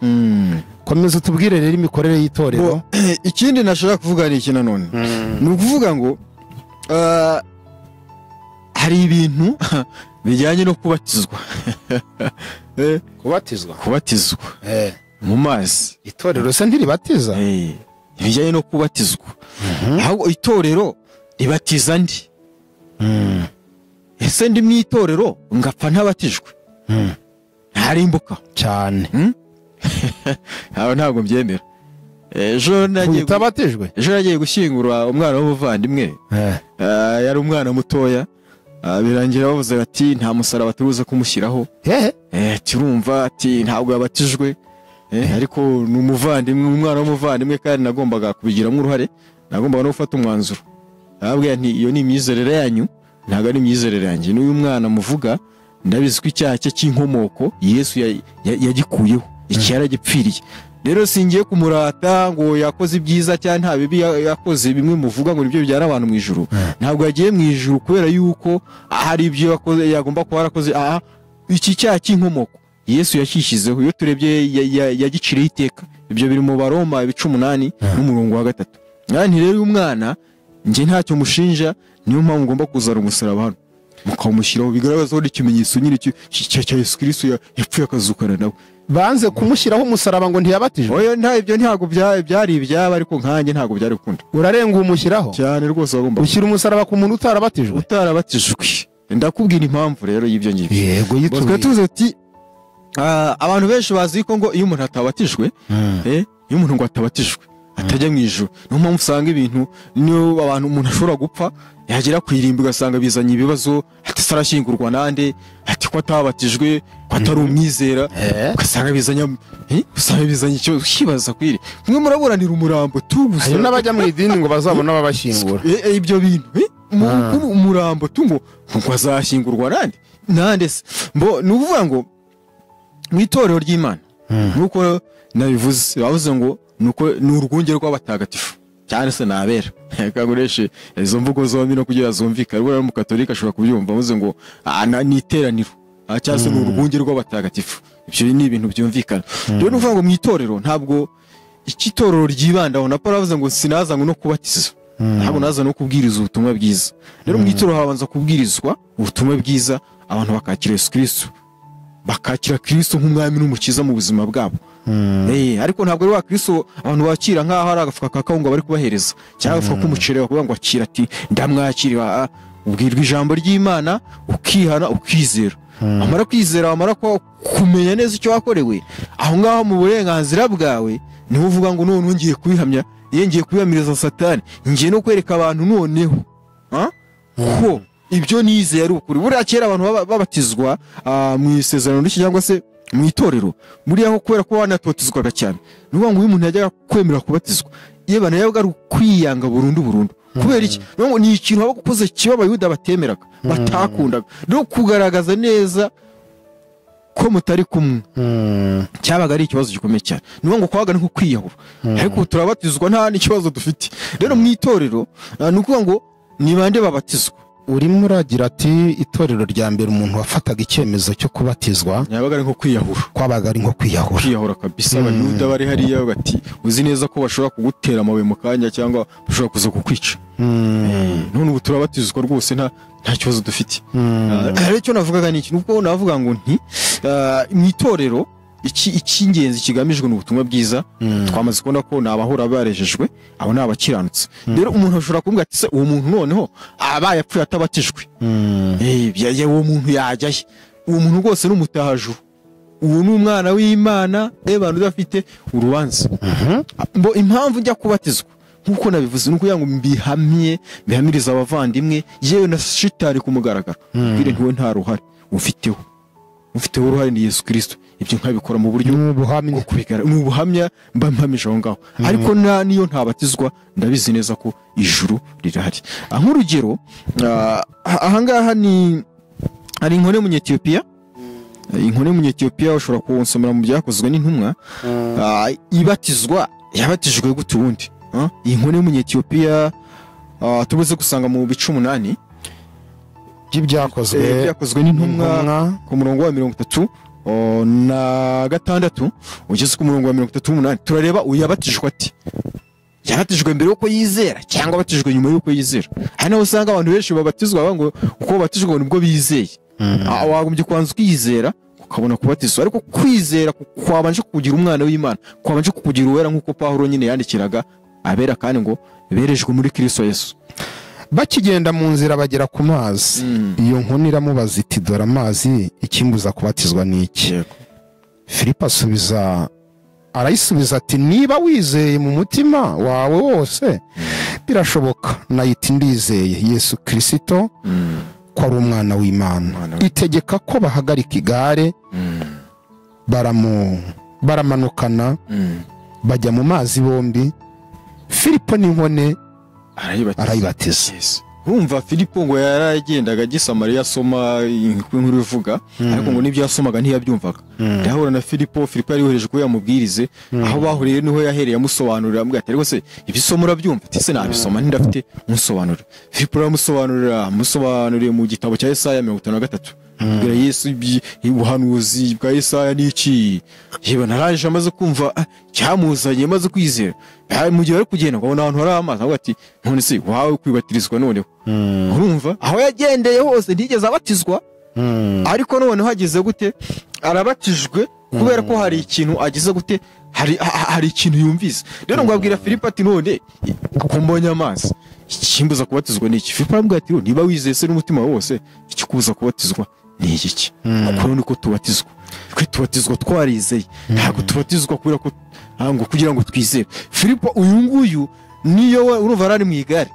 komeza tubwire rero imikorere y'itorero ikindi nashaka kuvuga ni iki nanone ni ukuvuga ngo hari ibintu bijyanye no kubatizwa kubatizwa mu mazi itorero se ntiribatiza bijyanye no kubatizwa ahubwo itorero ribatiza ndi ese ndi mu itorero ngapfa ntabatijwe ntarimbuka cyane aho ntabwo mbyemera ejo nagiye gushyingura umwana w'umuvandimwe yari umwana mutoya birangira bavuze bati nta musaraba turuze kumushyiraho turumva ati ntabwo yabatijwe ariko ni umuvandimwe umwana w'umuvandimwe kandi nagombaga kubigiramo uruhare nagombaga no gufata umwanzuro nababwiye nti iyo ni imyizerere yanyu ntabwo ari imyizerere yanjye n'uyu mwana muvuga ndabizi ko icyaha cye cy'inkomoko Yesu yagikuyeho iki yaragipfiriye rero singiye kumurata ngo yakoze ibyiza cyane nta bibi yakoze bimwe muvuga ngo nibyo byara abantu mu ijuru ntabwo yagiye mu ijuru kubera yuko hari ibyo yakoze yagomba kuba yarakoze iki cyaha cy'inkomoko Yesu yashyizeho iyo turebye yagiciriye iteka ibyo biri mu Baroma 18 n'umurongo wa 3 kandi rero uyu mwana nje ntacyo mushinja niyo mpamvu ngomba kuzara umusaraba hano mukamushyiraho bigaragaza ko ikimenyetso nyine cya Yesu Kristo yapfuye akazukana nawe banze kumushyiraho umusaraba ngo ntiyabatijwe oya nta ibyo ntago byari ibyaba ariko nkanjye ntago byari gukunda urarenga umushyiraho cyane rwose bagomba ushyira umusaraba ku muntu utarabatijwe ndakubwira impamvu rero y'ibyo ngibyo yego yitwa tuze ati abantu benshi bazi ko ngo iyo umuntu atabatijwe iyo umuntu ngo atabatijwe atajya mu ijuru niyo mpamvu usanga ibintu niyo abantu umuntu ashobora gupfa yagera ku irimbi ugasanga bizanye ibibazo ati sarashyingurwa nande ati ko atabatijwe ko atari umwizera ugasanga bizanye icyo kibaza kwiri mwe muraburanira umurambo tugusa hari n'abajya mu idini ngo bazabona babashyingura ibyo bintu umurambo tungo ngo azashyingurwa nande se mbo nuvuga ngo mu itorero ry'Imana nuko nabivuze bavuze ngo nuko ni urwunge rw'abatagatifu cyane se nabera kagureshe izo mvugo zombi no kugira zumvikana rwo mu katolika ashobora kubyumva bavuze ngo ni iteraniro cyane se ni urwunge rw'abatagatifu ibyo ni ibintu byumvikana rero nuvuga ngo mu itorero ntabwo iki torero ryibandaho na Paul avuze ngo sinazanywe no kubatiza ntabwo naza no kubwiriza ubutumwa bwiza rero mu itorero habanza kubwirizwa ubutumwa bwiza abantu bakakira Yesu Kristo bakakira Kristo nk'umwami n'umukiza mu buzima bwabo ariko ntabwo ari wa Kristo abantu bakira nkaho ari agafuka kakawunga bari kubahereza cyangwa agafuka k'umuceri bakuvuga ngo akira ati ndamwakira ubwirwa ijambo ry'Imana ukihana ukizera amara kwizera amara kumenya neza icyo wakorewe aho ngaho mu burenganzira bwawe niho uvuga ngo none ngiye kubihamya ngiye kubihamiriza Satani ngiye no kwereka abantu noneho ko ibyo nizeye ari ukuri buriya kera abantu babatizwa mu isezerano rishya cyangwa se mu itorero buriya ho kubera ko banatotizwaga cyane nuvuga ngo uyu muntu yajyaga kwemera kubatizwa yebana yabaga ari kwiyanga burundu kubera iki ngo ni ikintu baba gukoze kiba abayuda batemeraga batakundaga no kugaragaza neza ko mutari kumwe cyabaga ari ikibazo gikomeye cyane nuvuga ngo kwabaga nko kwiyahura ariko turabatizwa nta n'ikibazo dufite rero mu itorero nukuvuga ngo ni bande babatizwa urimo uragira ati itorero rya mbere umuntu wafataga icyemezo cyo kubatizwa yabaga ari nko kwiyahura kwabaga ari nko kwiyahura kabisa abayuda bari hariya bati uzi neza ko bashobora kugutera amabuye mu kanya cyangwa bashobora kuza kukwica none ubu turabatizwa rwose nta kibazo dufite rero icyo navugaga ni iki nuko navuga ngo nti mu itorero icy'ingenzi kigamijwe n'ubutumwa bwiza twamaze kubona ko nabahora barejejwe abo nabakiranutse rero umuntu ashobora kuvuga ati se uwo muntu noneho abaye apfuye atabatijwe uwo muntu yajyaye uwo muntu rwose n'umutahajuru uwo ni umwana w'Imana abantu udafite urubanza mbo impamvu njya kubatizwa nkuko nabivuze nuko yango bihamiriza abavandimwe yewe na shitari kumugaragara bire ntiwe nta ruhare ufiteho uruhare ni Yesu Kristo ibyo nkabikora mu buryo n'ubuhamya n'ubuhamya mbampamije aho ngaho ariko niyo ntabatizwa ndabizi neza ko ijuru rirahari nk'urugero aha ngaha ni ari inkone mu Ethiopia inkone mu Ethiopia ushobora kunsomera mu byakozwe n'intumwa yabatijwe gute ubundi iyi nkone mu Ethiopia tubuze gusanga mu bice 8 by'ibyakozwe n'intumwa ku murongo wa 36 ugeze ku murongo wa 38 turareba uyabatijwe ati yabatijwe mbere yuko yizera cyangwa abatijwe nyuma yuko yizera hari naho usanga abantu benshi babatizwa ngo uko babatijwe nibwo bizeye wagombye kwanza ukizera ukabona kubatizwa ariko kwizera kwabanje kukugira umwana w'Imana kwabanje kukugira uwera nkuko Pawulo nyine yandikiraga abera kandi ngo berejwe muri Kristo Yesu bakigenda mu nzira bagera ku mazi iyo nkoni iramubaza iti dore amazi ikimbuza kubatizwa n'iki Filipo arayisubiza ati niba wizeye mu mutima wawe wose birashoboka nayiti ndizeye Yesu Kristo ko ari umwana w'Imana itegeka ko bahagarika igare baramanukana bajya mu mazi bombi Filipo n'inkone arayibatiza urumva Filipo ngo yaragendaga gisamariya asoma inkuru ivuga ariko ngo nibyo yasomaga ntiyabyumvaga ndahura na Filipo yari yohereje ko yamubwirize aho bahuriye niho yahereye amusobanurira ambwira ati ariko se ibisomo urabyumva ati se nabisoma ndafite musobanurira Filipo aramusobanuriye mu gitabo cya Yesaya 53 bwira Yesu ubuhanuzi bwa Yesaya n'iki yeba naraje amaze kumva cyamuzanye amaze kwizera mu gihe ari kugenda ngo abantu hari amazi aho ati none se wawe kwibatirizwa noneho urumva aho yagendeye hose ntigeze abatizwa ariko none hageze gute arabatijwe kubera ko hari ikintu agize gute hari ikintu yumvise rero ngo abwira Filipo ati none kumbonye amazi ikimbuza kubatizwa n'iki Filipo aramubwira ati niba wizeye se n'umutima wose ikikubuza kubatizwa ni iki kuko niko tubatizwa tubatizwa twarizeye ntabwo tubatizwa kubera ko ngo kugira ngo twizere Filipo uyu nguyu niyo urumva ari mu igare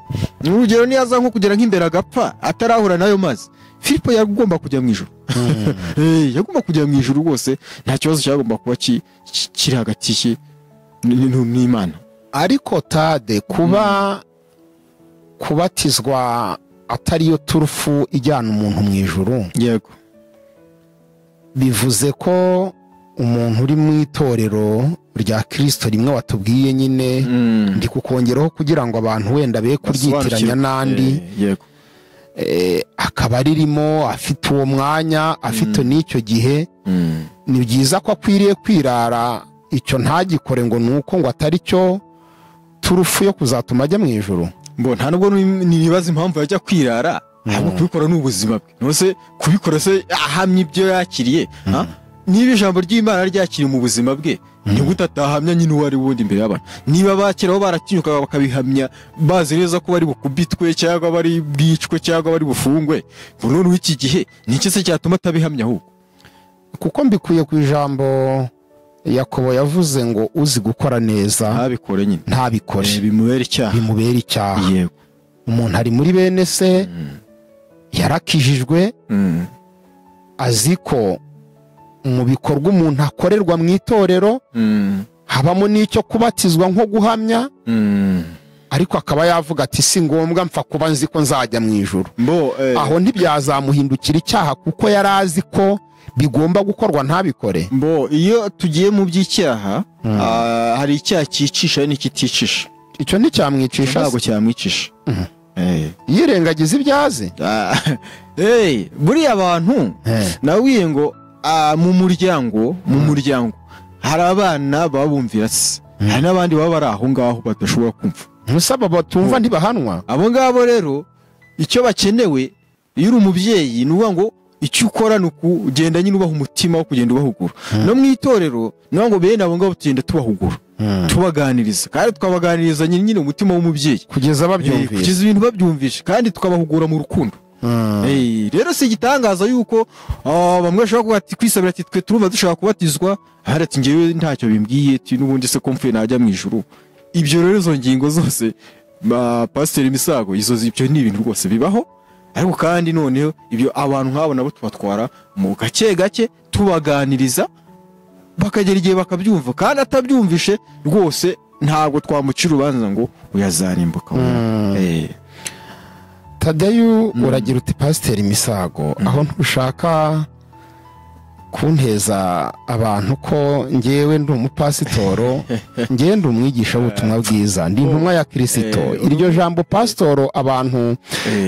urugero niyaza nko kugera nk'imbere agapfa atarahura nayo mazi Filipo yagomba kujya mu ijuru yagomba kujya mu ijuru rwose nta kibazo cyagomba kuba kiri hagati ye n'Imana ariko Tade kubatizwa atariyo turufu ijyana umuntu mu ijuru yego bivuze ko umuntu uri mu itorero rya Kristo rimwe watubwiye nyine ndi kukongeraho kugira ngo abantu wenda be kuryitiranya n'andi yego akaba aririmo afite uwo mwanya afite n'icyo gihe ni byiza ko akwiriye kwirara icyo ntagikore ngo nuko ngo atari cyo turufu yo kuzatuma ajya mu ijuru mbo nta nubwo nibaza impamvu yajya kwirara ahubwo kubikora n'ubuzima bwe nose kubikora se ahamye ibyo yakiriye niba ijambo ry'Imana ryakiriye mu buzima bwe ni gutatahamya nyine uwari wundi imbere y'abantu niba bakiraho baratinyuka bakabihamya bazi neza ko bari bukubitwe cyangwa bari bwicwe cyangwa bari bufungwe none w'iki gihe ni iki se cyatuma atabihamya ahubwo kuko mbikuye ku ijambo Yakobo yavuze ngo uzi gukora neza ntabikore nyine ntabikore bimubera icyaha yego umuntu ari muri bene se yarakijijwe azi ko mu bikorwa umuntu akorerwa mu itorero habamo n'icyo kubatizwa nko guhamya ariko akaba yavuga ati si ngombwa mpfa kuba nzi ko nzajya mu ijuru aho ntibyazamuhindukira icyaha kuko yari azi ko bigomba gukorwa ntabikore iyo tugiye mu by'icyaha hari icyaha cyicisha n'ikiticisha icyo nticyamwicisha ntabwo cyamwicisha yirengagiza ibyazi buriya abantu nawiye ngo mu muryango hari abana babumvira se hari n'abandi baba bari aho ngaho badashobora kumva musaba batumva ntibahanwa abo ngabo rero icyo bakenewe iyo uri umubyeyi ni uvuga ngo icyo ukora ni ukugenda nyine ubaha umutima wo kugenda ubahugura no mu itorero niyo ngo bene abo ngabo tugenda tubahugura tubaganiriza kandi tukabaganiriza nyine umutima w'umubyeyi kugeza babyumvisha kugeza ibintu babyumvisha kandi tukabahugura mu rukundo. Rero si igitangaza yuko bamwe bashobora kuba ati kwisabira ati twe turumva dushaka kubatizwa hari ati ngewe ntacyo bimbwiye ati n'ubundi se ko mpfuye najya mu ijuru. Ibyo rero izo ngingo zose Pasiteri Misago ibyo ni ibintu rwose bibaho, ariko kandi noneho ibyo abantu nk'abo nabo tubatwara mu gake gake tubaganiriza bakagera igihe bakabyumva, kandi atabyumvishe rwose ntabwo twamucira urubanza ngo uyazarimbuka. Tadeyo uragira uti Pasiteri Misago aho ntushaka kunteza abantu ko ngewe ndi umupasitoro, ngewe ndi umwigisha w'ubutumwa bwiza, ndi intumwa ya Kristo. Iryo jambo pasitoro abantu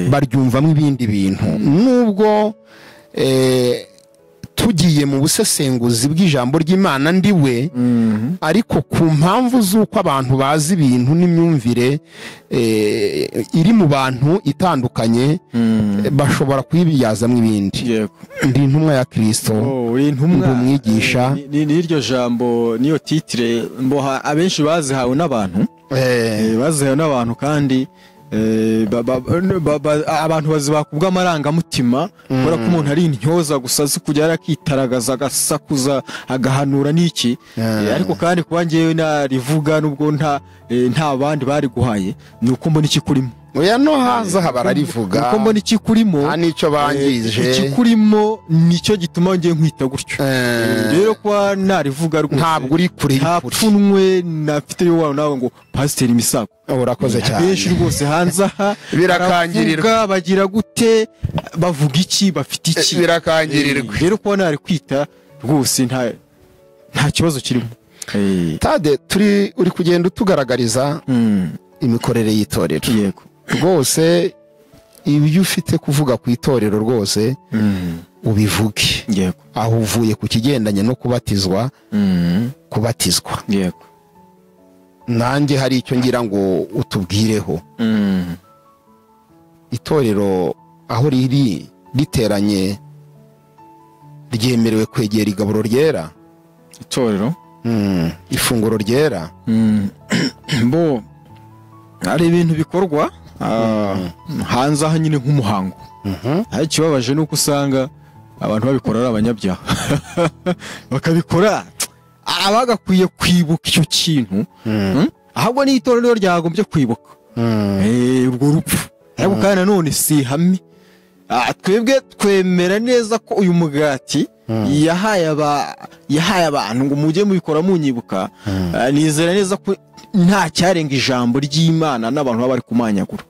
baryumvamo ibindi bintu, nubwo tugiye mu busesenguzi bw'ijambo ry'Imana ndiwe, ariko ku mpamvu z'uko abantu bazi ibintu n'imyumvire iri mu bantu itandukanye bashobora kuyibyazamo ibindi. Ndi intumwa ya Kristo, ndi umwigisha. N'iryo jambo niyo titire mboha abenshi bazihawe n'abantu, bazihawe n'abantu kandi abantu bazibakubwa amarangamutima kubera ko umuntu ari intyoza gusa azi kujya arakitaragaza agasakuza agahanura n'iki, ariko kandi kuba ngewe narivuga nubwo nta bandi bari guhaye ni uko mbona ikikurimo. Oya no haza habararivuga uko mbona ikikurimo nta nicyo bangije, ikikurimo nicyo gituma ngiye nkwita gutyo. Rero kwa narivuga rwose ntabwo uri kuri ntapfunwe nafite yo nawe ngo Pasiteri Misago urakoze cyane. Benshi rwose hanze aha birakangirirwa, bagira gute, bavuga iki, bafite iki, birakangirirwa. Rero kwa nari kwita rwose nta kibazo kirimo. Tade uri kugenda utugaragariza imikorere y'itorero. Yego rwose ibyo ufite kuvuga ku itorero rwose ubivuge. Yego aho uvuye ku kigendanye no kubatizwa, kubatizwa. Yego nanjye hari icyo ngira ngo utubwireho. Itorero aho riri riteranye ryemerewe kwegera igaburo ryera, itorero ifunguro ryera. Bo hari ibintu bikorwa hanze aha nyine nk'umuhango, ariko ikibabaje ni uko usanga abantu babikora ari abanyabyaha bakabikora abagakwiye kwibuka icyo kintu, ahubwo n'itorero ryagombye kwibuka urwo rupfu. Ariko kandi nanone si ihame, twebwe twemera neza ko uyu mugati yahaye abantu ngo mujye mubikora munyibuka. Nizera neza ko nta cyarenga ijambo ry'Imana n'abantu baba bari kumanyagura.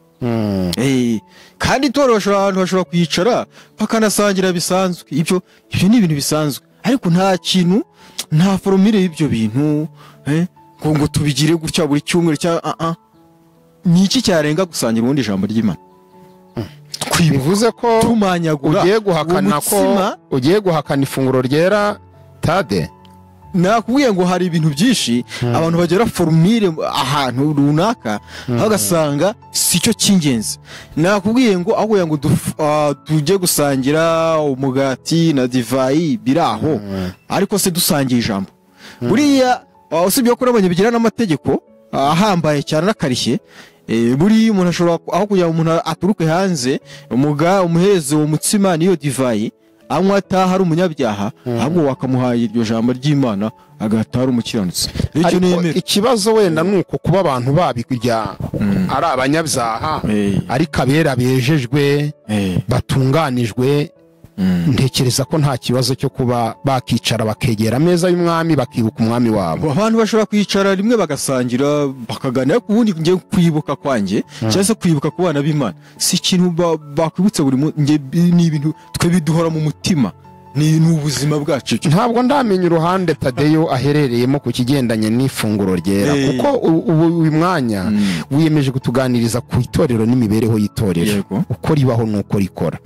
Kandi itorero abantu bashobora kwicara bakanasangira bisanzwe, ibyo ni ibintu bisanzwe, ariko nta kintu, nta foromire y'ibyo bintu ngo tubigire gutya buri cyumweru cyangwa ni iki cyarenga gusangira ubundi ijambo ry'Imana. Bivuze ko tumanyagura ugiye guhakana ifunguro ryera. Tade nakubwiye ngo hari ibintu byinshi abantu bagera formire ahantu runaka bagasanga si cyo cy'ingenzi. Nakubwiye ngo aho ngo tujye gusangira umugati na divayi biraho, ariko se dusangiye ijambo. Buriya usibye ko nabonye bigira n'amategeko ahambaye cyane n'akarishye. Buri umuntu ashobora aho kugira umuntu aturuke hanze umuhereze uwo mutsima niyo divayi anywa ataha ari umunyabyaha, ahubwo wakamuhaye iryo jambo ry'Imana agahita ari umukiranutsi. Ikibazo wenda nuko kuba abantu babirya ari abanyabyaha, ariko abera bejejwe batunganijwe, ntekereza ko nta kibazo cyo kuba bakicara bakegera ameza y'umwami bakibuka umwami wabo. Abantu bashobora kwicara rimwe bagasangira bakaganira, ku wundi ngiye kwibuka kwanjye cyangwa se kwibuka ku bana b'Imana si ikintu bakwibutsa buri munsi, ni ibintu twe biduhora mu mutima, ni ubuzima bwacu. Ntabwo ndamenya uruhande Tadeyo aherereyemo ku kigendanye n'ifunguro ryera, kuko uyu mwanya wiyemeje kutuganiriza ku itorero n'imibereho y'itorero, uko ribaho n'uko rikora.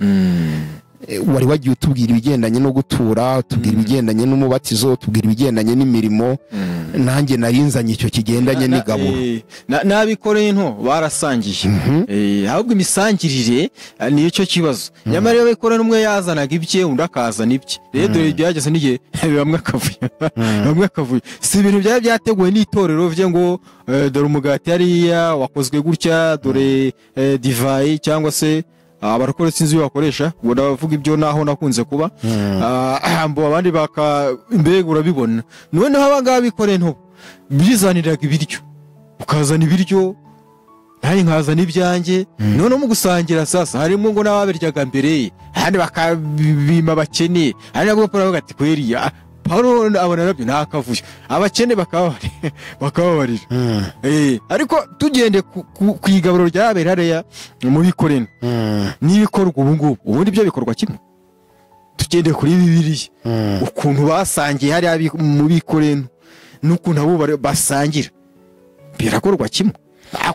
wari wagiye utubwira ibigendanye no gutura, utubwira ibigendanye n'umubatizo, utubwira ibigendanye n'imirimo, nanjye narinzanye icyo kigendanye n'igaburo. N'abikoreye nto barasangiye, ahubwo imisangirire niyo cyo kibazo. Nyamara iyo bikoreye umwe yazanaga ibye undi akazana ibye, rero dore byageze n'igihe bamwe akavuye. Si ibintu byari byateguwe n'itorero bye ngo dore umugati hariya wakozwe gutya, dore divayi cyangwa se abarokore sinzi iyo bakoresha, ngo ndavuga ibyo naho nakunze kuba mbo abandi mbega urabibona. Noneho abangaba bikoreye nto bizaniraga ibiryo, ukazana ibiryo nanjye nkazana ibyanjye, noneho mu gusangira sasa harimo ngo n'ababiryaga mbere, ahandi bakabima abakene, ahandi nabwo Pawulo ati kweriya Pawulo abona nabyo ntakavuyo, abakene bakababarira. Ariko tugende ku igaburo ryabera hariya muri Korino, n'ibikorwa ubu ngubu, ubundi byo bikorwa kimwe. Tugende kuri Bibiliya, ukuntu basangiye hariya mu Korino n'ukuntu abo basangira birakorwa kimwe.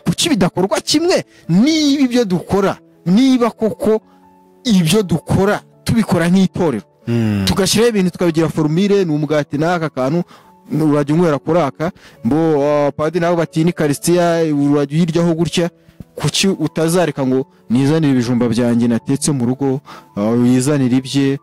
Kuki bidakorwa kimwe? Niba ibyo dukora, niba koko ibyo dukora tubikora nk'itorero, tugashyiraho ibintu tukabigira formule, ni umugati n'aka kantu urajya unywera kuraka, mbo padiri nabo bati ni Karistia urajya uyiryaho gutya. Kuki utazareka ngo nizanire ibijumba byanjye natetse mu rugo, uyizanire ibye,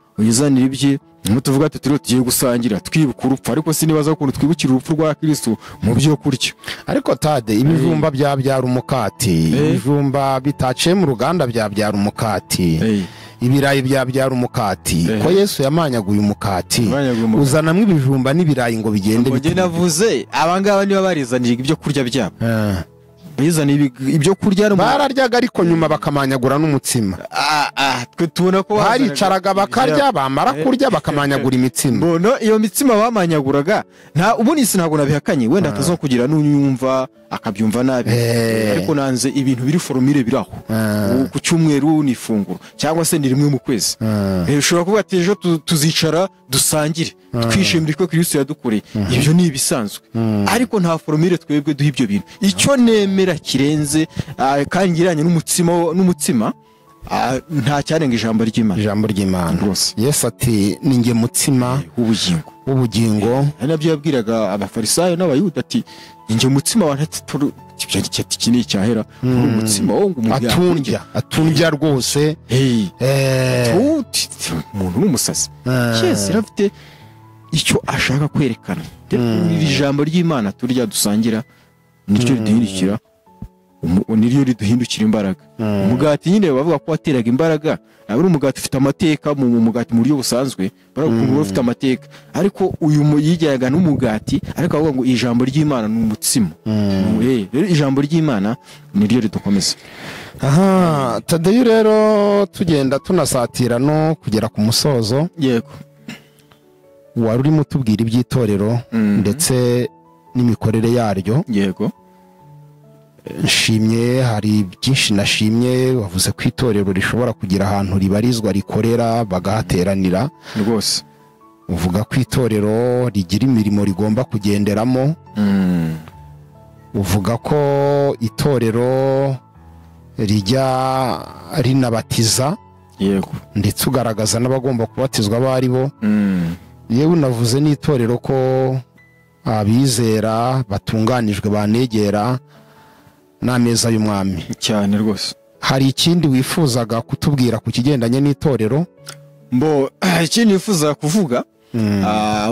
tuvuga ati tugiye gusangira twibuka urupfu, ariko sinibaza ukuntu twibukira urupfu rwa Kristo mu byo kurya. Ariko Tade, ibijumba byabyara umukati, ibijumba bitaciye mu ruganda byabyara umukati, ibirayi byabyara umukati. Ko Yesu yamanyaguye umukati, uzanamwe ibijumba n'ibirayi ngo bigende bite. Navuze abangaba niba barizanira ibyo kurya byabo, bizana ibyo kurya bararyaga, ariko nyuma bakamanyagura n'umutsima. Twe tubona ko baricaraga bakarya, bamara kurya bakamanyagura imitsima. Bono iyo mitsima bamanyaguraga ubundi ntabwo nabihakanye, wenda atazo kugira n'unyumva akabyumva nabi, ariko nanze ibintu biri formule biraho. Ku cyumweru ni ifunguro cyangwa se ni rimwe mu kwezi, ushobora kuvuga ati ejo tuzicara dusangire twishimire ko Kristo yadukoreye. Ibyo ni ibisanzwe, ariko nta formule twebwe duha ibyo bintu. Icyo nemera kirenze kandi ngiranye n'umutsima nta cyarenga ijambo ry'Imana rwose. Yesu ati ninjye mutsima w'ubugingo. Nabyo yabwiraga abafarisayo n'abayuda ati ninjye mutsima wantu kini cyahera, umutsima wo atundya rwose. Umuntu n'umusazi. Yesu rafite icyo ashaka kwerekana. Iri jambo ry'Imana turya dusangira niryo riduhindukira, niryo riduhindukira imbaraga. Umugati nyine bavuga ko wateraga imbaraga, ari umugati ufite amateka. Mu mugati mu buryo busanzwe barakuvuga ufite amateka, ariko uyu yijyaga n'umugati, ariko bavuga ngo ijambo ry'Imana ni umutsima. Rero ijambo ry'Imana niryo ridukomeza. Tadeyo, rero tugenda tunasatira no kugera ku musozo. Yego, wari urimo utubwira iby'itorero ndetse n'imikorere yaryo. Yego, nshimye, hari byinshi nashimye. Wavuze ko itorero rishobora kugira ahantu ribarizwa, rikorera, bagahateranira rwose. Uvuga ko itorero rigira imirimo rigomba kugenderamo. Uvuga ko itorero rijya rinabatiza. Yego, ndetse ugaragaza n'abagomba kubatizwa abo ari bo. Yewe unavuze n'itorero ko abizera batunganijwe banegera n'ameza y'umwami cyane rwose. Hari ikindi wifuzaga kutubwira ku kigendanye n'itorero? Mbo ikindi nifuza kuvuga,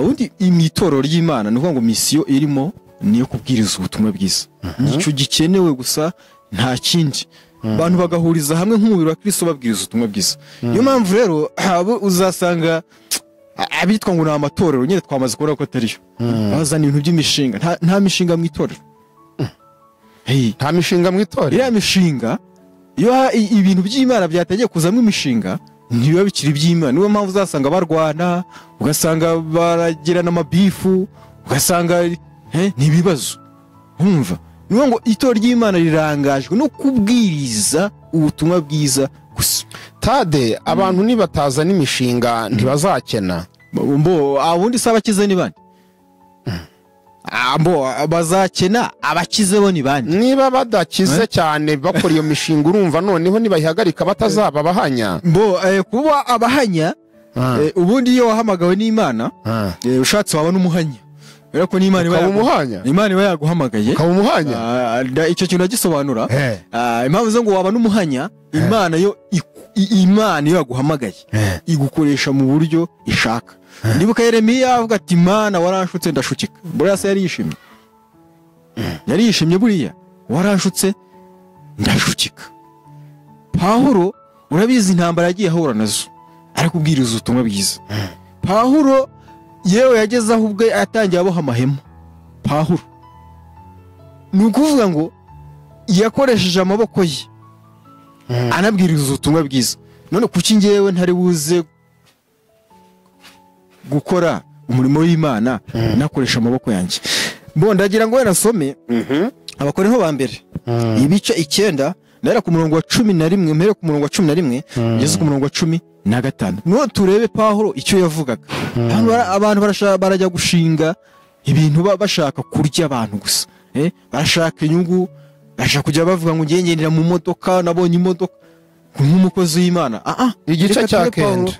undi imitorero ry'Imana nuko ngo misiyo irimo niyo kubwiriza ubutumwa bwiza. Nicyo gikenewe gusa, nta kindi. Abantu bagahuriza hamwe nk'umubiri wa Kristo babwiriza ubutumwa bwiza. Niyo mpamvu rero uzasanga abitwa ngo ni amatorero nyine twamaze kubona ko atariyo, bazana ibintu by'imishinga. Nta mishinga mu itorero. Nta mishinga mu itorero. Iriya mishinga, iyo ibintu by'Imana byatangiye kuzamo imishinga, ntibiba bikiri iby'Imana. Niyo mpamvu uzasanga barwana, ugasanga baragirana amabifu, ugasanga n'ibibazo. Umva, niyo ngo itorero ry'Imana rirangajwe no kubwiriza ubutumwa bwiza gusa. Tade, abantu nibataza n'imishinga ntibazakena. Mbo abundi saba kize ni bande? bazakena abakize bo ni bande niba badakize cyane bakora iyo mishinga urumva noneho nibayihagarika batazaba abahanya kuba abahanya ubundi iyo wahamagawe n'Imana ushatse waba n'umuhanya ko n'Imana iba yaguhamagaye ukaba umuhanya icyo kintu nagisobanura impamvu zo ngo waba n'umuhanya Imana yo yaguhamagaye igukoresha mu buryo ishaka. Ndibuka Yeremiya avuga ati Imana waranshutse ndashukika. Buriya se yari yishimye buriya waranshutse ndashukika. Pawulo urabizi intambara yagiye ahura nazo ariko ubwiriza ubutumwa bwiza. Pawulo yewe yageze aho ubwe atangiye aboha amahema. Pawulo ni ukuvuga ngo yakoresheje amaboko ye anabwiriza ubutumwa bwiza. None kuki ngewe ntari buze gukora umurimo w'Imana nakoresha amaboko yanjye? Ndagira ngo nasome Abakorinto ba mbere ibice 9 ndera ku murongo wa 11 mpere ku murongo wa 11 ngeze ku murongo wa 15. No turebe Pawulo icyo yavugaga. Abantu barajya gushinga ibintu bashaka kurya abantu gusa, barashaka inyungu, barashaka kujya bavuga ngo ngendera mu modoka, nabonye imodoka nk'umukozi w'Imana. Igice cya 9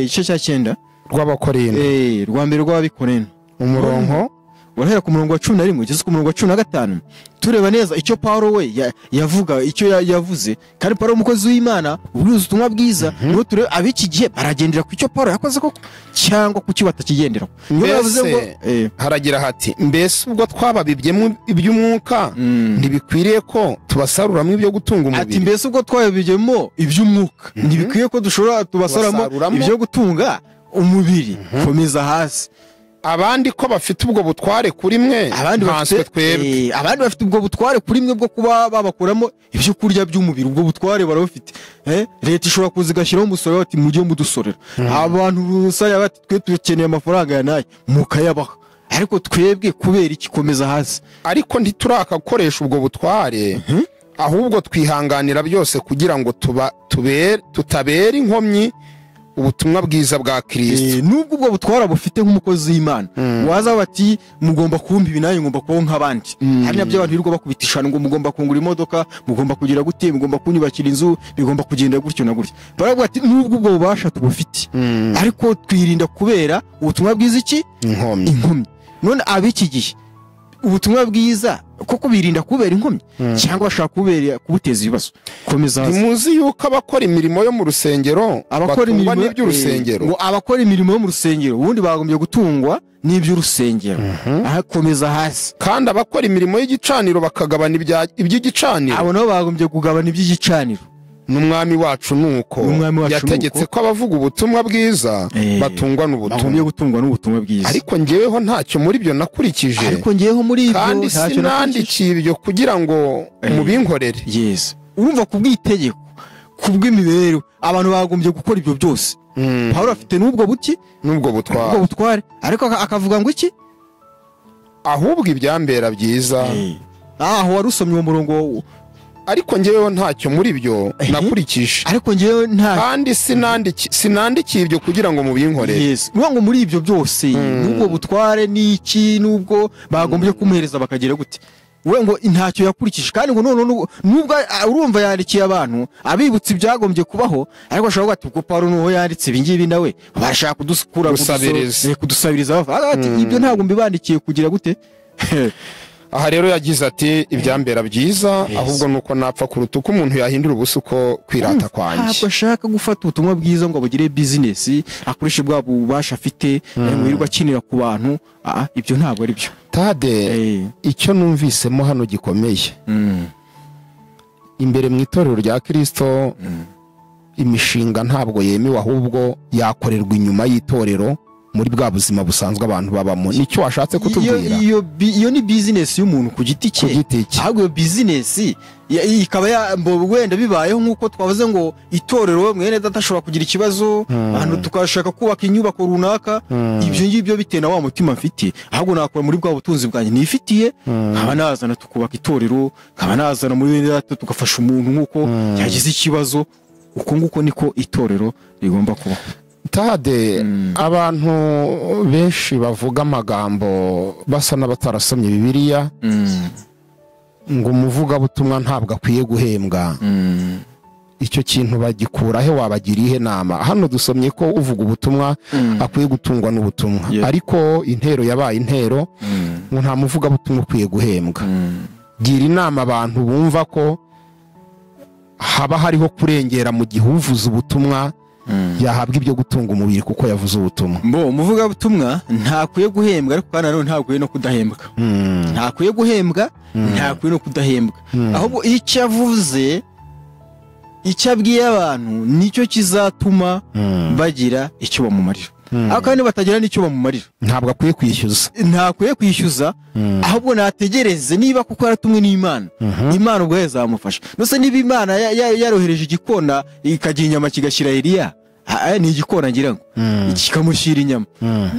igice cya 9 rw'Abakorinto rwa mbere rw'Abakorinto umurongo wahera ku murongo wa 11 ugeze ku murongo wa 15. Tureba neza icyo Pawulo we yavuga, icyo yavuze. Kandi Pawulo umukozi w'Imana ubwiza ubutumwa bwiza, no turebe abiki gihe baragendera ku icyo Pawulo yakoze koko cyangwa kuki batakigendera. Niyo yavuze ngo haragira hati mbese ubwo twababibyemo iby'umwuka ntibikwiriye ko tubasaruramo ibyo gutunga umubiri. Ati mbese ubwo twababibyemo iby'umwuka ntibikwiye ko dushobora tubasaruramo ibyo gutunga umubiri. Komeza hasi. Abandi ko bafite ubwo butware kuri mwe, abandi bafite ubwo butware kuri mwe bwo kuba babakuramo ibyo kurya by'umubiri. Ubwo butware barabufite. Leta ishobora kuzigashyiraho umusoro bati mujye mudusorera. Abantu rusaya bati twe tukeneye amafaranga ya nayo mukayabaha. Ariko twebwe kubera iki? Komeza hasi. Ariko ntiturakakoresha ubwo butware, ahubwo twihanganira byose kugira ngo tutabera inkomyi ubutumwa bwiza bwa Kristo. Nubwo ubwo butwara bufite nk'umukozi w'Imana waza bati mugomba kumva ibinaye ngomba kubaho nk'abandi. Hari nabyo abantu birirwa bakubitishana ngo mugomba kungura imodoka, mugomba kugira gute, mugomba kunyubakira inzu, bigomba kugenda gutyo na gutyo. Baravuga ati nubwo ubwo bubasha tubufite ariko twirinda kubera ubutumwa bwiza iki inkomyi. None abiki gihe ubutumwa bwiza koko birinda kubera inkomyi cyangwa bashaka kubuteza ibibazo. Komeza. Muzi yuko abakora imirimo yo mu rusengero abakora imirimo n'iby'urusengero ngo abakora imirimo yo mu rusengero ubundi bagombye gutungwa n'iby'urusengero. Komeza hasi. Kandi abakora imirimo y'igicaniro bakagabana iby'igicaniro, abo nabo bagombye kugabana iby'igicaniro. N'umwami wacu nuko yategetse ko abavuga ubutumwa bwiza batungwa n'ubutumwa bwiza. Ariko ngeweho ntacyo muri byo nakurikije, ariko ngeweho muri ibyo kandi sinandikiye ibyo kugira ngo mubinkorere. Urumva kubw'itegeko, kubw'imibereho abantu bagombye gukora ibyo byose. Pawulo afite n'ubwo butware ariko akavuga ngo iki? Ahubwo ibyambera byiza. Aho warusomye uwo murongo. Ariko ngeweho ntacyo muri byo nakurikije, ariko ngewe kandi sinandikiye ibyo kugira ngo mubinkorere. Ngo muri ibyo byose n'ubwo butware n'iki n'ubwo bagombye kumuhereza bakagira gute, we ngo ntacyo yakurikije. Kandi ngo nubwo urumva yandikiye abantu abibutsa ibyagombye kubaho, ariko ashobora ati kuko Pawulo nuho yanditse ibi ngibi nawe bashaka kudusabiriza ati ibyo ntabwo mbibandikiye kugira gute. Aha rero yagize ati ibyambera byiza ahubwo nuko napfa kuruta uko umuntu yahindura ubusa uko kwirata kwanjye. Ntabwo ashaka gufata ubutumwa bwiza ngo abugire business akoreshe bwa bubasha afite ngo yirirwa akinira ku bantu. Ibyo ntabwo ari byo. Tade icyo numvisemo hano gikomeye, imbere mu itorero rya Kristo imishinga ntabwo yemewe, ahubwo yakorerwa inyuma y'itorero muri bwa buzima busanzwe abantu babamo. Nicyo washatse kutubwira? Iyo ni business y'umuntu ku giti cye. Ahubwo iyo business ikaba wenda bibayeho nk'uko twavuze ngo itorero mwene data ashobora kugira ikibazo, abantu tukashaka kubaka inyubako runaka. Ibyo ngibyo bitewe na wa mutima mfite, ahubwo nakora muri bwa butunzi bwanjye nifitiye, nkaba nazana tukubaka itorero, nkaba nazana muri bene data tugafasha umuntu nk'uko yagize ikibazo. Uko nguko niko itorero rigomba kuba. Tade abantu benshi bavuga amagambo basa n'abatarasomye Bibiliya ngo umuvugabutumwa ntabwo akwiye guhembwa. Icyo kintu bagikura he, wabagiriye inama? Hano dusomye ko uvuga ubutumwa akwiye gutungwa n'ubutumwa, ariko intero yabaye intero ngo nta muvugabutumwa ukwiye guhembwa. Gira inama abantu bumva ko haba hariho kurengera mu gihe uvuze ubutumwa yahabwa ibyo gutunga umubiri kuko yavuze ubutumwa. Umuvugabutumwa ntakwiye guhembwa, ariko kandi nanone ntakwiye no kudahembwa. Ntakwiye guhembwa, ntakwiye no kudahembwa. Ahubwo icyo avuze, icyo abwiye abantu nicyo kizatuma bagira icyo bamumarira. Aho kandi batagira n'icyo bamumarira, ntabwo akwiye kwishyuza. Ntakwiye kwishyuza, ahubwo nategereze niba kuko yaratumwe n'Imana. Imana ubwo yazamufasha. Nose niba Imana yarohereje igikona ikagira inyama kigashyira Eliya, ni igikona ngira ngo kikamushyira inyama,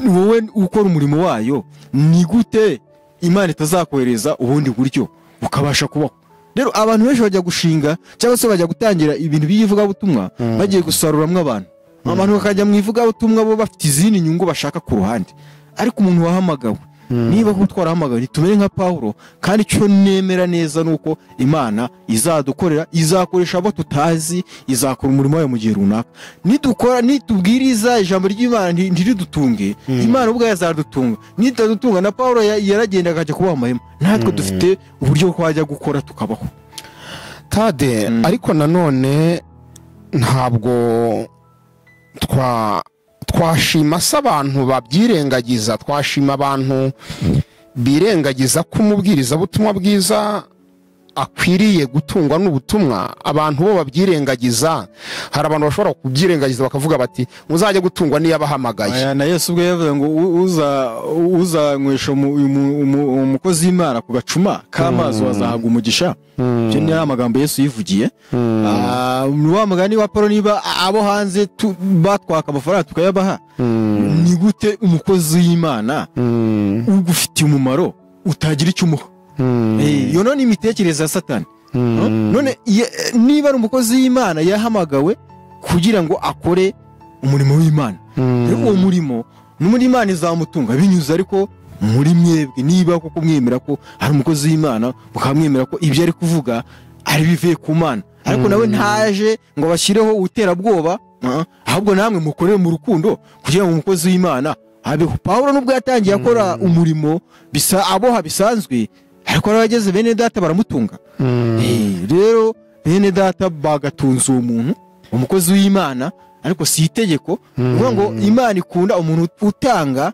wowe ukora umurimo wayo, ni gute Imana itazakohereza ubundi buryo ukabasha kubaho? Rero abantu benshi bajya gushinga cyangwa se bajya gutangira ibintu by'ivugabutumwa bagiye gusaruramwe abantu bakajya mu ivugabutumwa bo bafite izindi nyungu bashaka ku ruhande. Ariko umuntu wahamagawe, niba kutwara hamagawe, tumere nka Paulo, kandi icyo nemera neza nuko Imana izadukorera, izakoresha abo tutazi, izakora umurimo wayo mu gihe runaka. Nitubwiriza ijambo ry'Imana ntiridutunge, Imana ubwo yazadutunga. Nitadutunga, na Paulo yaragenda akajya kubaha amahema, natwe dufite uburyo twajya gukora tukabaho. Tade, ariko nanone ntabwo twashima se abantu babyirengagiza, twashima abantu birengagiza ko umubwirizabutumwa bwiza akwiriye gutungwa n'ubutumwa. Abantu bo babyirengagiza, hari abantu bashobora kubyirengagiza bakavuga bati muzajya gutungwa niyo abahamagaye. Na Yesu ubwo yavuze ngo uzanywesha umukozi w'Imana ku gacuma k'amazi wazahabwa umugisha. Ibyo ni amagambo Yesu yivugiye. Wa mugani wa Paulo, niba abo hanze batwaka amafaranga tukayabaha, ni gute umukozi w'Imana ugufitiye umumaro utagira icyo umuha? Iyo none imitekerereze ya Satani. None niba ari umukozi w'Imana yahamagawe kugira ngo akore umurimo w'Imana, uwo murimo n'umuri Imana izamutunga binyuze ariko muri mwebwe, niba koko mwemera ko ari umukozi w'Imana, mukamwemera ko ibyo ari kuvuga ari bivuye ku Mana. Ariko nawe ntaje ngo bashyireho uterabwoba, ahubwo namwe mukorere mu rukundo kugira ngo umukozi w'Imana abeho. Paulo nubwo yatangiye akora umurimo aboha bisanzwe, ariko abageze bene data baramutunga. Rero bene data bagatunza uwo muntu, umukozi w'Imana, ariko si itegeko. Kuvuga ngo Imana ikunda umuntu utanga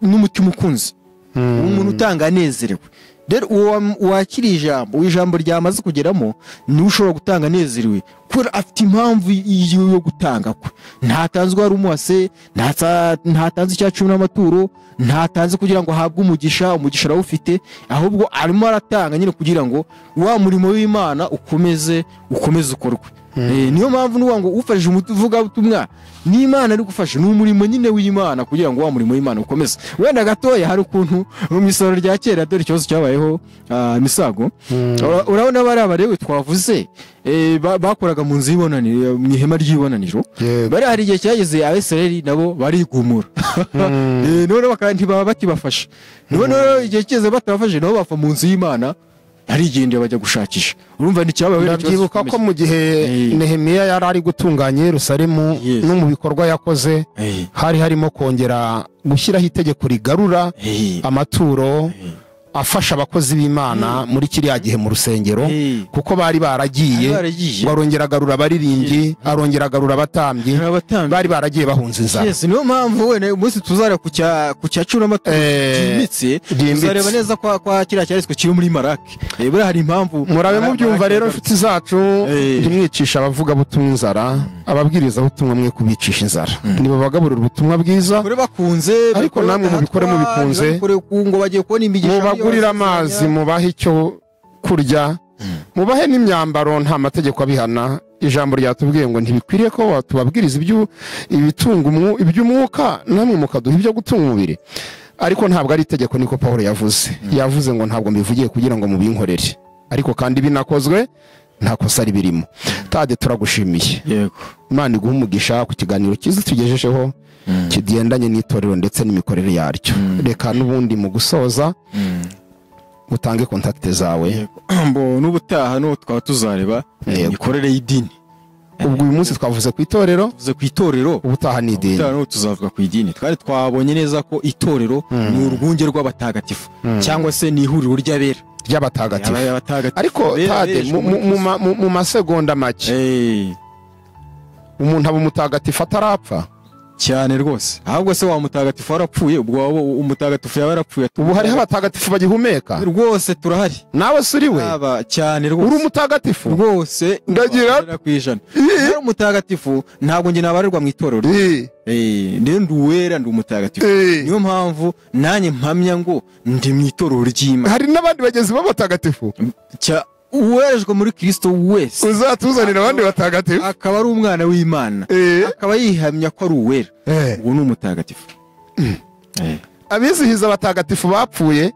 n'umutima ukunze, umuntu utanga anezerewe. Rero wakira ijambo ryamaze kugeramo, niwe ushobora gutanga anezerewe kubera afite impamvu yo gutanga kwe. Ntatanzwe ari umuhase, ntatanze icya cumi n'amaturo, ntatanze kugira ngo ahabwe umugisha arawufite, ahubwo arimo aratanga nyine kugira ngo wa murimo w'Imana ukomeze ukorwe. Niyo mpamvu nuvuga ngo ufashije umuvugabutumwa n'Imana ari gufasha, n'umurimo nyine w'Imana kugira ngo wa murimo w'Imana ukomeze. Wenda gatoya hari ukuntu mu misoro rya kera, dore ikibazo cyabayeho Misago, urabona bari abarewe twavuze bakoraga mu nzu y'ibonaniro, mu ihema ry'ibonaniro. Bari hari igihe cyageze Abisirayeli nabo barigumura, none ntibaba bakibafasha. None igihe cyeze batabafashe, nabo bapfa mu nzu y'Imana, arigendera bajya gushakisha. Urumva n'icyabaye. Ndabyibuka ko mu gihe Nehemiya yari ari gutunganya Yerusalemu, no mu bikorwa yakoze hari harimo kongera gushyiraho itegeko rigarura amaturo afasha abakozi b'Imana muri kiriya gihe mu rusengero, kuko bari baragiye, barongera agarura abaririmbyi, arongera agarura abatambyi, bari baragiye bahunze inzara. Niyo mpamvu wene umunsi tuzareba ku cya cumi n'amaturo byimbitse, tuzareba neza kwa kiriya cyaritswe kiri muri Maraki. Buriya hari impamvu. Murabe mubyumva rero inshuti zacu, ntimwicisha abavugabutumwa inzara, ababwirizabutumwa mwe kubicisha inzara. Nibo bagaburira ubutumwa bwiza, ariko namwe mubikore mubikunze, mubagurira amazi, mubahe icyo kurya, mubahe n'imyambaro, nta mategeko abihana. Ijambo ryatubwiye ngo ntibikwiriye ko tubabwiriza iby'umwuka namwe mukaduha ibyo gutunga umubiri. Ariko ntabwo ari itegeko, niko Paulo yavuze ngo ntabwo mbivugiye kugira ngo mubinkorere, ariko kandi binakozwe nta kosa ribirimo. Tade turagushimiye, yego Imana iguha umugisha ku kiganiro cyiza tugejejeho kigendanye n'itorero ndetse n'imikorere yaryo. Reka n'ubundi mu gusoza utange kontakte zawe. mbo n'ubutaha no twaba tuzareba imikorere y'idini. Ubwo uyu munsi twavuze ku itorero, tuvuze ku itorero, ubutaha ni idini. ubutaha no tuzavuga ku idini. Twari twabonye neza ko itorero ni urwunge rw'abatagatifu cyangwa se ni ihuriro ry'abera ry'abatagatifu. abatagatifu. Ariko Tade mu masegonda make umuntu aba umutagatifu atarapfa cyane rwose. Ahubwo se wa mutagatifu warapfuye, ubwo wabo umutagatifu yaba yarapfuye. ubu hariho abatagatifu bagihumeka rwose turahari. nawe suri we aba cyane rwose. uri umutagatifu rwose ndagira kwijana. Ari umutagatifu ntabwo nge nabarirwa mu itorero. Ndiyo nduwera ndi umutagatifu. Niyo mpamvu nanjye mpamya ngo ndi mu itorero ry'Imana. hari n'abandi bagezi b'abatagatifu uwerejwe muri Kristo wese uzatuzanira abandi batagatifu akaba ari umwana w'Imana, akaba yihamya ko ari uwera, uwo ni umutagatifu. abizihiza abatagatifu bapfuye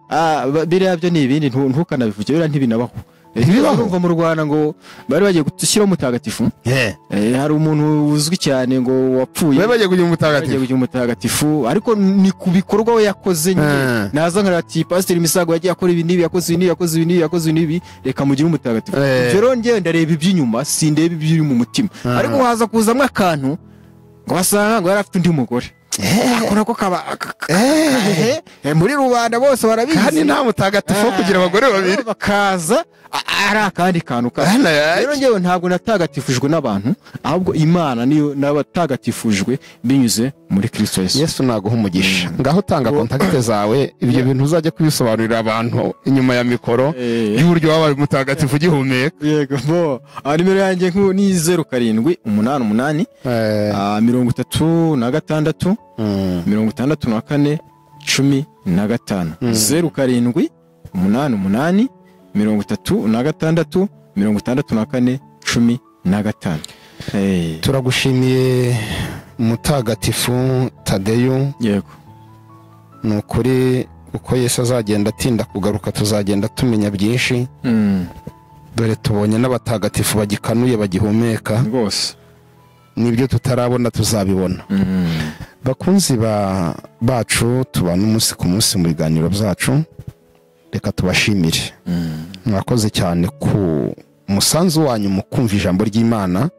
biriya byo ni ibindi ntukanabivuge, biriya ntibinabaho. Urumva mu Rwanda ngo bari bagiye gushyiraho umutagatifu. Hari umuntu uzwi cyane ngo wapfuye bari bagiye kugira umutagatifu, ariko ni ku bikorwa we yakoze nyine. Naza nkara ati Pastor Misago yagiye akora ibi nibi, yakoze ibi nibi, reka mugire umutagatifu. Rero njye ndareba iby'inyuma, sindeba ibyiri mu mutima. Ariko haza kuzamwe akantu ngo basanga ngo yari afite undi mugore. Akora ko kaba muri rubanda bose barabizi, kandi nta mutagatifu kugira abagore babiri bakaza ari akandi kantu ka. Rero ngewe ntabwo natagatifujwe n'abantu, ahubwo Imana niyo nabatagatifujwe binyuze muri Kristo Yesu. Yesu naguha umugisha. Ngaho utanga kontakte zawe, ibyo bintu uzajya kubisobanurira abantu inyuma ya mikoro y'uburyo wabaye mutagatifu gihumeka. Yego bo nimero yanjye ni 0788 36 64 15 0788 36 64 15. Turagushimiye mutagatifu Tadeyo. Yego ni ukuri uko Yesu azagenda atinda kugaruka tuzagenda tumenya byinshi. Dore tubonye n'abatagatifu bagikanuye bagihumeka rwose, nibyo tutarabona tuzabibona. Bakunzi bacu tubana umunsi ku munsi mu biganiro byacu, reka tubashimire. Mwakoze cyane ku musanzu wanyu mu kumva ijambo ry'Imana,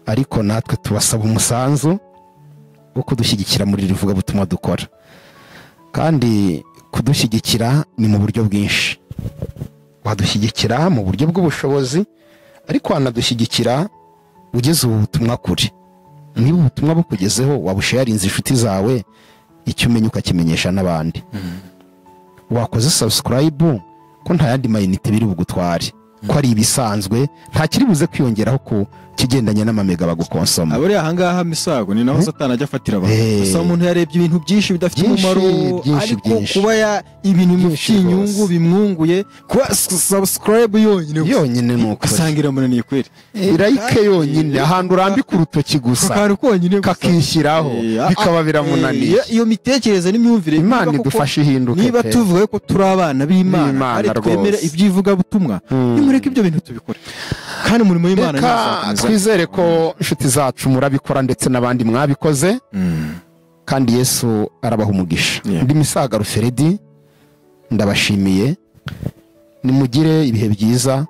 ariko natwe tubasaba umusanzu wo kudushyigikira muri iri vugabutumwa dukora. Kandi kudushyigikira ni mu buryo bwinshi. Wadushyigikira mu buryo bw'ubushobozi, ariko wanadushyigikira ugeze ubu butumwa kure. Niba ubutumwa bukugezeho wabusharinze inshuti zawe, icyo umenya ukakimenyesha n'abandi. Wakoze subscribe ko nta yandi mayinite biri bugutware, ko ari ibisanzwe, nta kiri buze kwiyongeraho ku kigendanye n'amamega bagukonsoma. Aburi ahangaha Misago ni naho Satani ajya afatira abantu. Gusa umuntu yarebye ibintu byinshi bidafite umumaro, ariko kuba ibintu by'inyungu bimwunguye, kuba subscribe yonyine nuko asangira munaniye kweri. Like yonyine ahantu urambika urutoki gusa kakishyiraho bikaba biramunaniye. Iyo mitekerereze n'imyumvire Imana idufashe ihinduke. Niba tuvuga ko turi abana b'Imana, ari twemera ibyivuga butumwa, nimureke ibyo bintu tubikora. Kandi umurimo w'Imana ni twizere ko inshuti zacu murabikora ndetse n'abandi mwabikoze. Kandi Yesu arabaha umugisha. Ndi Misago Ruferedi, ndabashimiye. Nimugire ibihe byiza,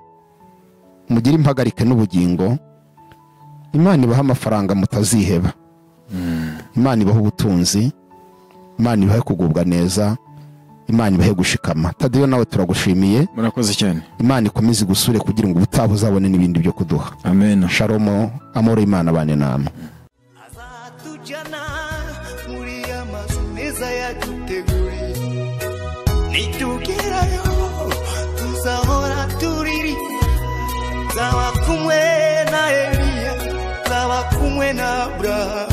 mugire impagarike n'ubugingo. Imana ibaha amafaranga mutaziheba, Imana ibaha ubutunzi, Imana ibahe kugubwa neza, Imana ibahe gushikama. Tadeyo nawe turagushimiye, murakoze cyane. Imana ikomeze gusure kugira ngo ubutaha uzabone n'ibindi byo kuduha. Amen. Shalom, amoro Imana bane namwe. Azatujyana muri amazu meza yaduteguriye, nitugerayo tuzahora turiri, zaba kumwe na Eliya, zaba kumwe na Abrahamu.